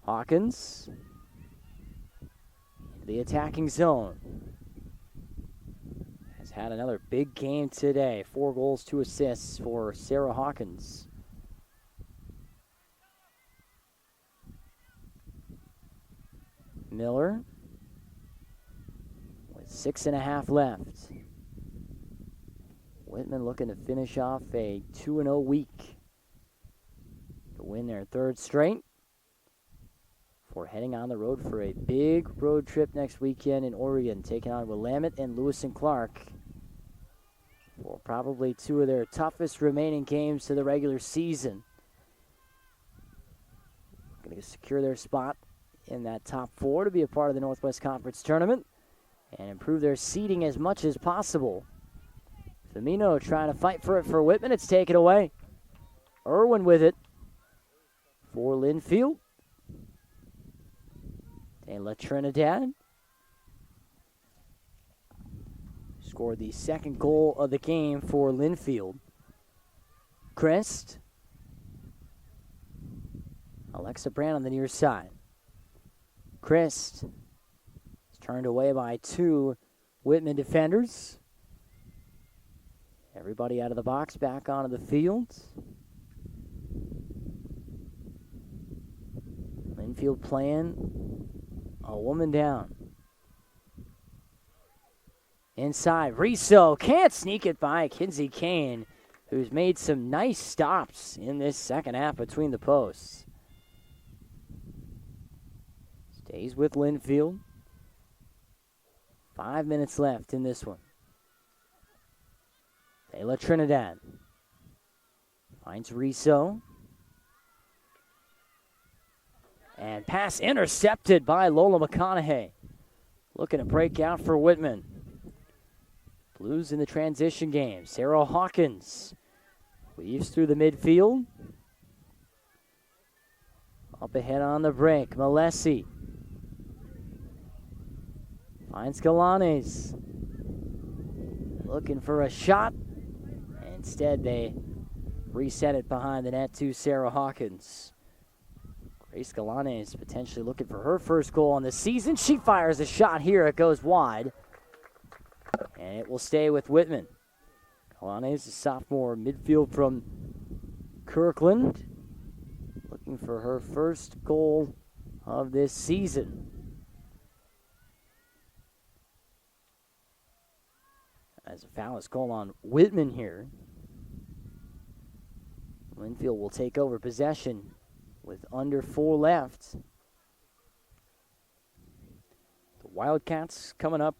Hawkins, the attacking zone. Has had another big game today. 4 goals, 2 assists for Sarah Hawkins. Miller with 6.5 left. Whitman looking to finish off a 2-0 week to win their 3rd straight before heading on the road for a big road trip next weekend in Oregon, taking on Willamette and Lewis and Clark for probably 2 of their toughest remaining games to the regular season. Going to secure their spot in that top 4 to be a part of the Northwest Conference tournament and improve their seeding as much as possible. Firmino trying to fight for it for Whitman. It's taken away. Irwin with it for Linfield. De La Trinidad scored the 2nd goal of the game for Linfield. Crest. Alexa Brand on the near side. Crest is turned away by 2 Whitman defenders. Everybody out of the box, back onto the field. Linfield playing a woman down. Inside, Riso can't sneak it by Kinsey Kane, who's made some nice stops in this 2nd half between the posts. Stays with Linfield. 5 minutes left in this one. De La Trinidad finds Riso. And pass intercepted by Lola McConaughey. Looking to break out for Whitman. Blues in the transition game. Sarah Hawkins weaves through the midfield. Up ahead on the break, Malesi finds Galanes. Looking for a shot. Instead, they reset it behind the net to Sarah Hawkins. Grace Galanes potentially looking for her 1st goal on the season. She fires a shot here. It goes wide. And it will stay with Whitman. Galanes, a sophomore midfield from Kirkland, looking for her 1st goal of this season. As a foul is called on Whitman here. Linfield will take over possession with under 4 left. The Wildcats coming up.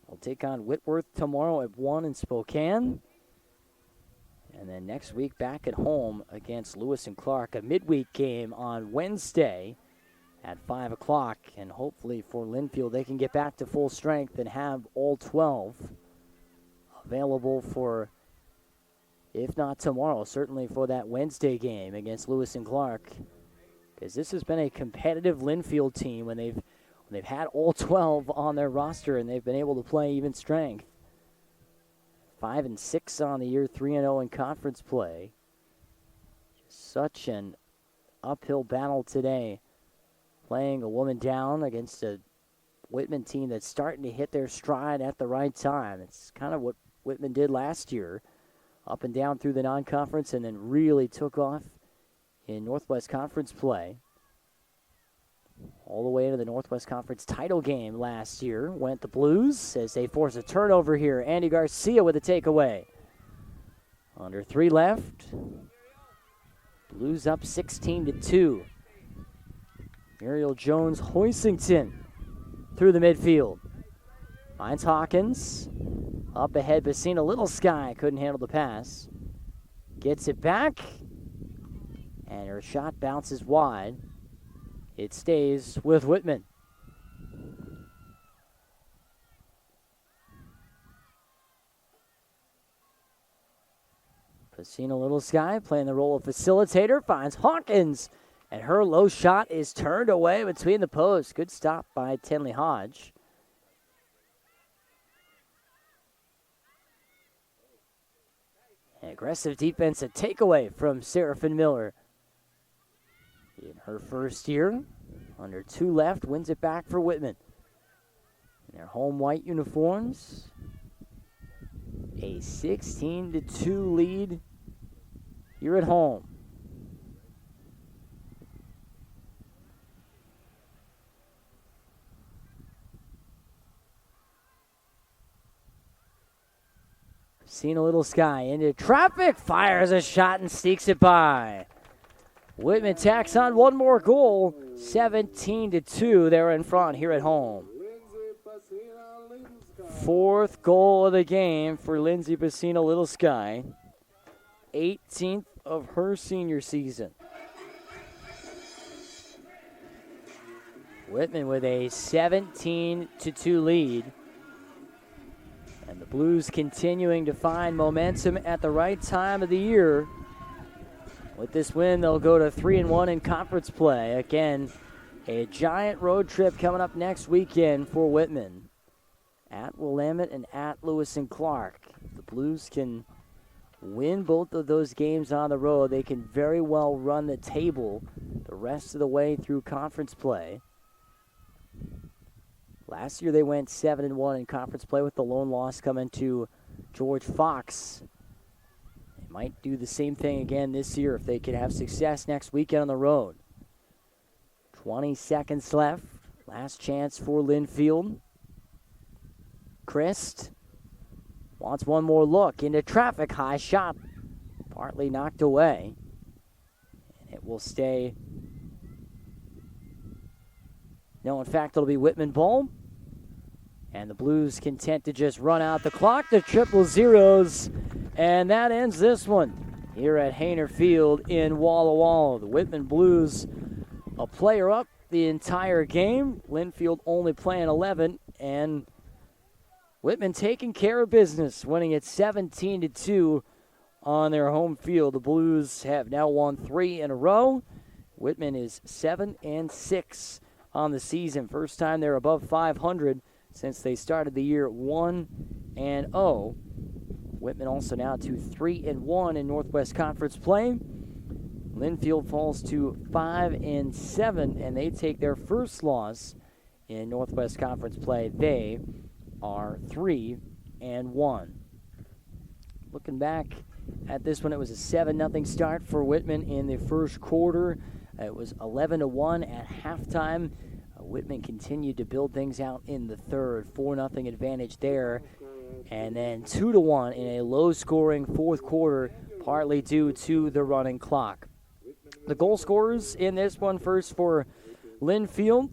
They'll take on Whitworth tomorrow at 1 in Spokane. And then next week back at home against Lewis and Clark. A midweek game on Wednesday at 5 o'clock. And hopefully for Linfield, they can get back to full strength and have all 12 available for, if not tomorrow, certainly for that Wednesday game against Lewis and Clark. Because this has been a competitive Linfield team when they've had all 12 on their roster and they've been able to play even strength. 5-6 on the year, 3-0 in conference play. Just such an uphill battle today, playing a woman down against a Whitman team that's starting to hit their stride at the right time. It's kind of what Whitman did last year, up and down through the non-conference, and then really took off in Northwest Conference play. All the way to the Northwest Conference title game last year went the Blues as they force a turnover here. Andy Garcia with a takeaway. Under 3 left. Blues up 16-2. Muriel Jones-Hoisington through the midfield. Finds Hawkins. Up ahead, Basina Little Sky couldn't handle the pass. Gets it back. And her shot bounces wide. It stays with Whitman. Basina Little Sky playing the role of facilitator. Finds Hawkins. And her low shot is turned away between the posts. Good stop by Tenley Hodge. An aggressive defensive takeaway from Seraphin Miller. In her first year, under 2 left, wins it back for Whitman. In their home white uniforms, a 16-2 lead here at home. Seen a Little Sky into traffic, fires a shot and sneaks it by. Whitman tacks on one more goal, 17-2. They're in front here at home. 4th goal of the game for Lindsay Basina Little Sky. 18th of her senior season. Whitman with a 17-2 lead. And the Blues continuing to find momentum at the right time of the year. With this win, they'll go to 3-1 in conference play. Again, a giant road trip coming up next weekend for Whitman. At Willamette and at Lewis and Clark. If the Blues can win both of those games on the road, they can very well run the table the rest of the way through conference play. Last year they went 7-1 in conference play with the lone loss coming to George Fox. They might do the same thing again this year if they can have success next weekend on the road. 20 seconds left. Last chance for Linfield. Christ wants one more look into traffic. High shot. Partly knocked away. And it will stay. No, in fact, it'll be Whitman ball. And the Blues content to just run out the clock. The 000s. And that ends this one here at Hayner Field in Walla Walla. The Whitman Blues a player up the entire game. Linfield only playing 11. And Whitman taking care of business, winning it 17-2 on their home field. The Blues have now won 3 in a row. Whitman is 7-6 on the season. First time they're above 500 since they started the year 1-0. Whitman also now to 3-1 in Northwest Conference play. Linfield falls to 5-7, and they take their first loss in Northwest Conference play. They are 3-1. Looking back at this one, it was a 7-0 start for Whitman in the first quarter. It was 11-1 at halftime. Whitman continued to build things out in the third. 4-0 advantage there. And then 2-1 in a low-scoring fourth quarter, partly due to the running clock. The goal scorers in this one, first for Linfield.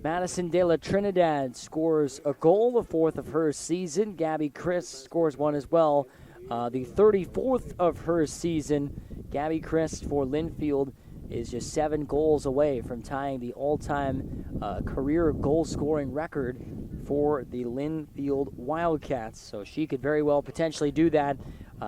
Madison De La Trinidad scores a goal, the 4th of her season. Gabby Christ scores one as well, the 34th of her season. Gabby Christ for Linfield is just 7 goals away from tying the all-time career goal-scoring record for the Linfield Wildcats. So she could very well potentially do that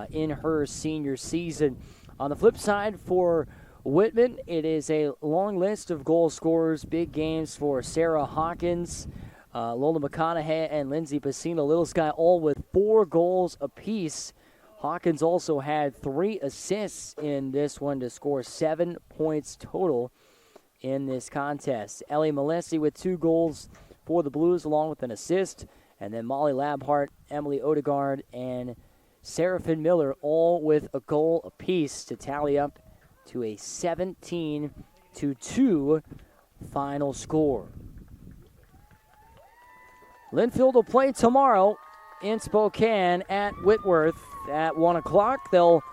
in her senior season. On the flip side for Whitman, it is a long list of goal scorers. Big games for Sarah Hawkins, Lola McConaughey, and Lindsay Basina Little Sky, all with 4 goals apiece. Hawkins also had 3 assists in this one to score 7 points total in this contest. Ellie Malesi with 2 goals for the Blues along with an assist. And then Molly Labhart, Emily Odegaard, and Seraphin Miller all with a goal apiece to tally up to a 17-2 final score. Linfield will play tomorrow in Spokane at Whitworth at 1 o'clock. They'll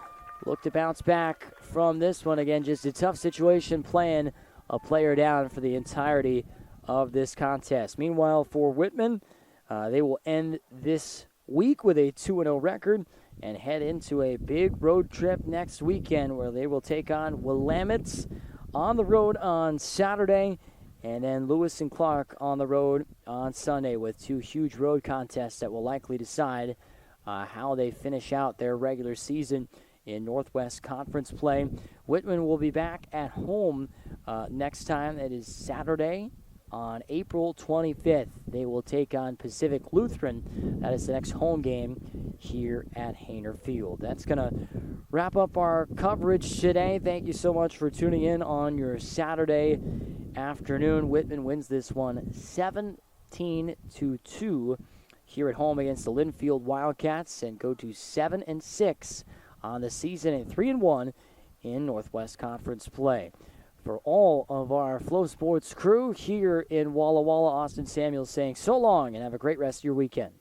look to bounce back from this one. Again, just a tough situation playing a player down for the entirety of this contest. Meanwhile, for Whitman, they will end this week with a 2-0 record and head into a big road trip next weekend where they will take on Willamette on the road on Saturday, and then Lewis and Clark on the road on Sunday, with two huge road contests that will likely decide how they finish out their regular season in Northwest Conference play. Whitman will be back at home next time. It is Saturday on April 25th. They will take on Pacific Lutheran. That is the next home game here at Hainer Field. That's going to wrap up our coverage today. Thank you so much for tuning in on your Saturday afternoon. Whitman wins this one 17-2 here at home against the Linfield Wildcats and go to 7-6 on the season and 3-1 in Northwest Conference play. For all of our Flow Sports crew here in Walla Walla, Austin Samuels saying so long and have a great rest of your weekend.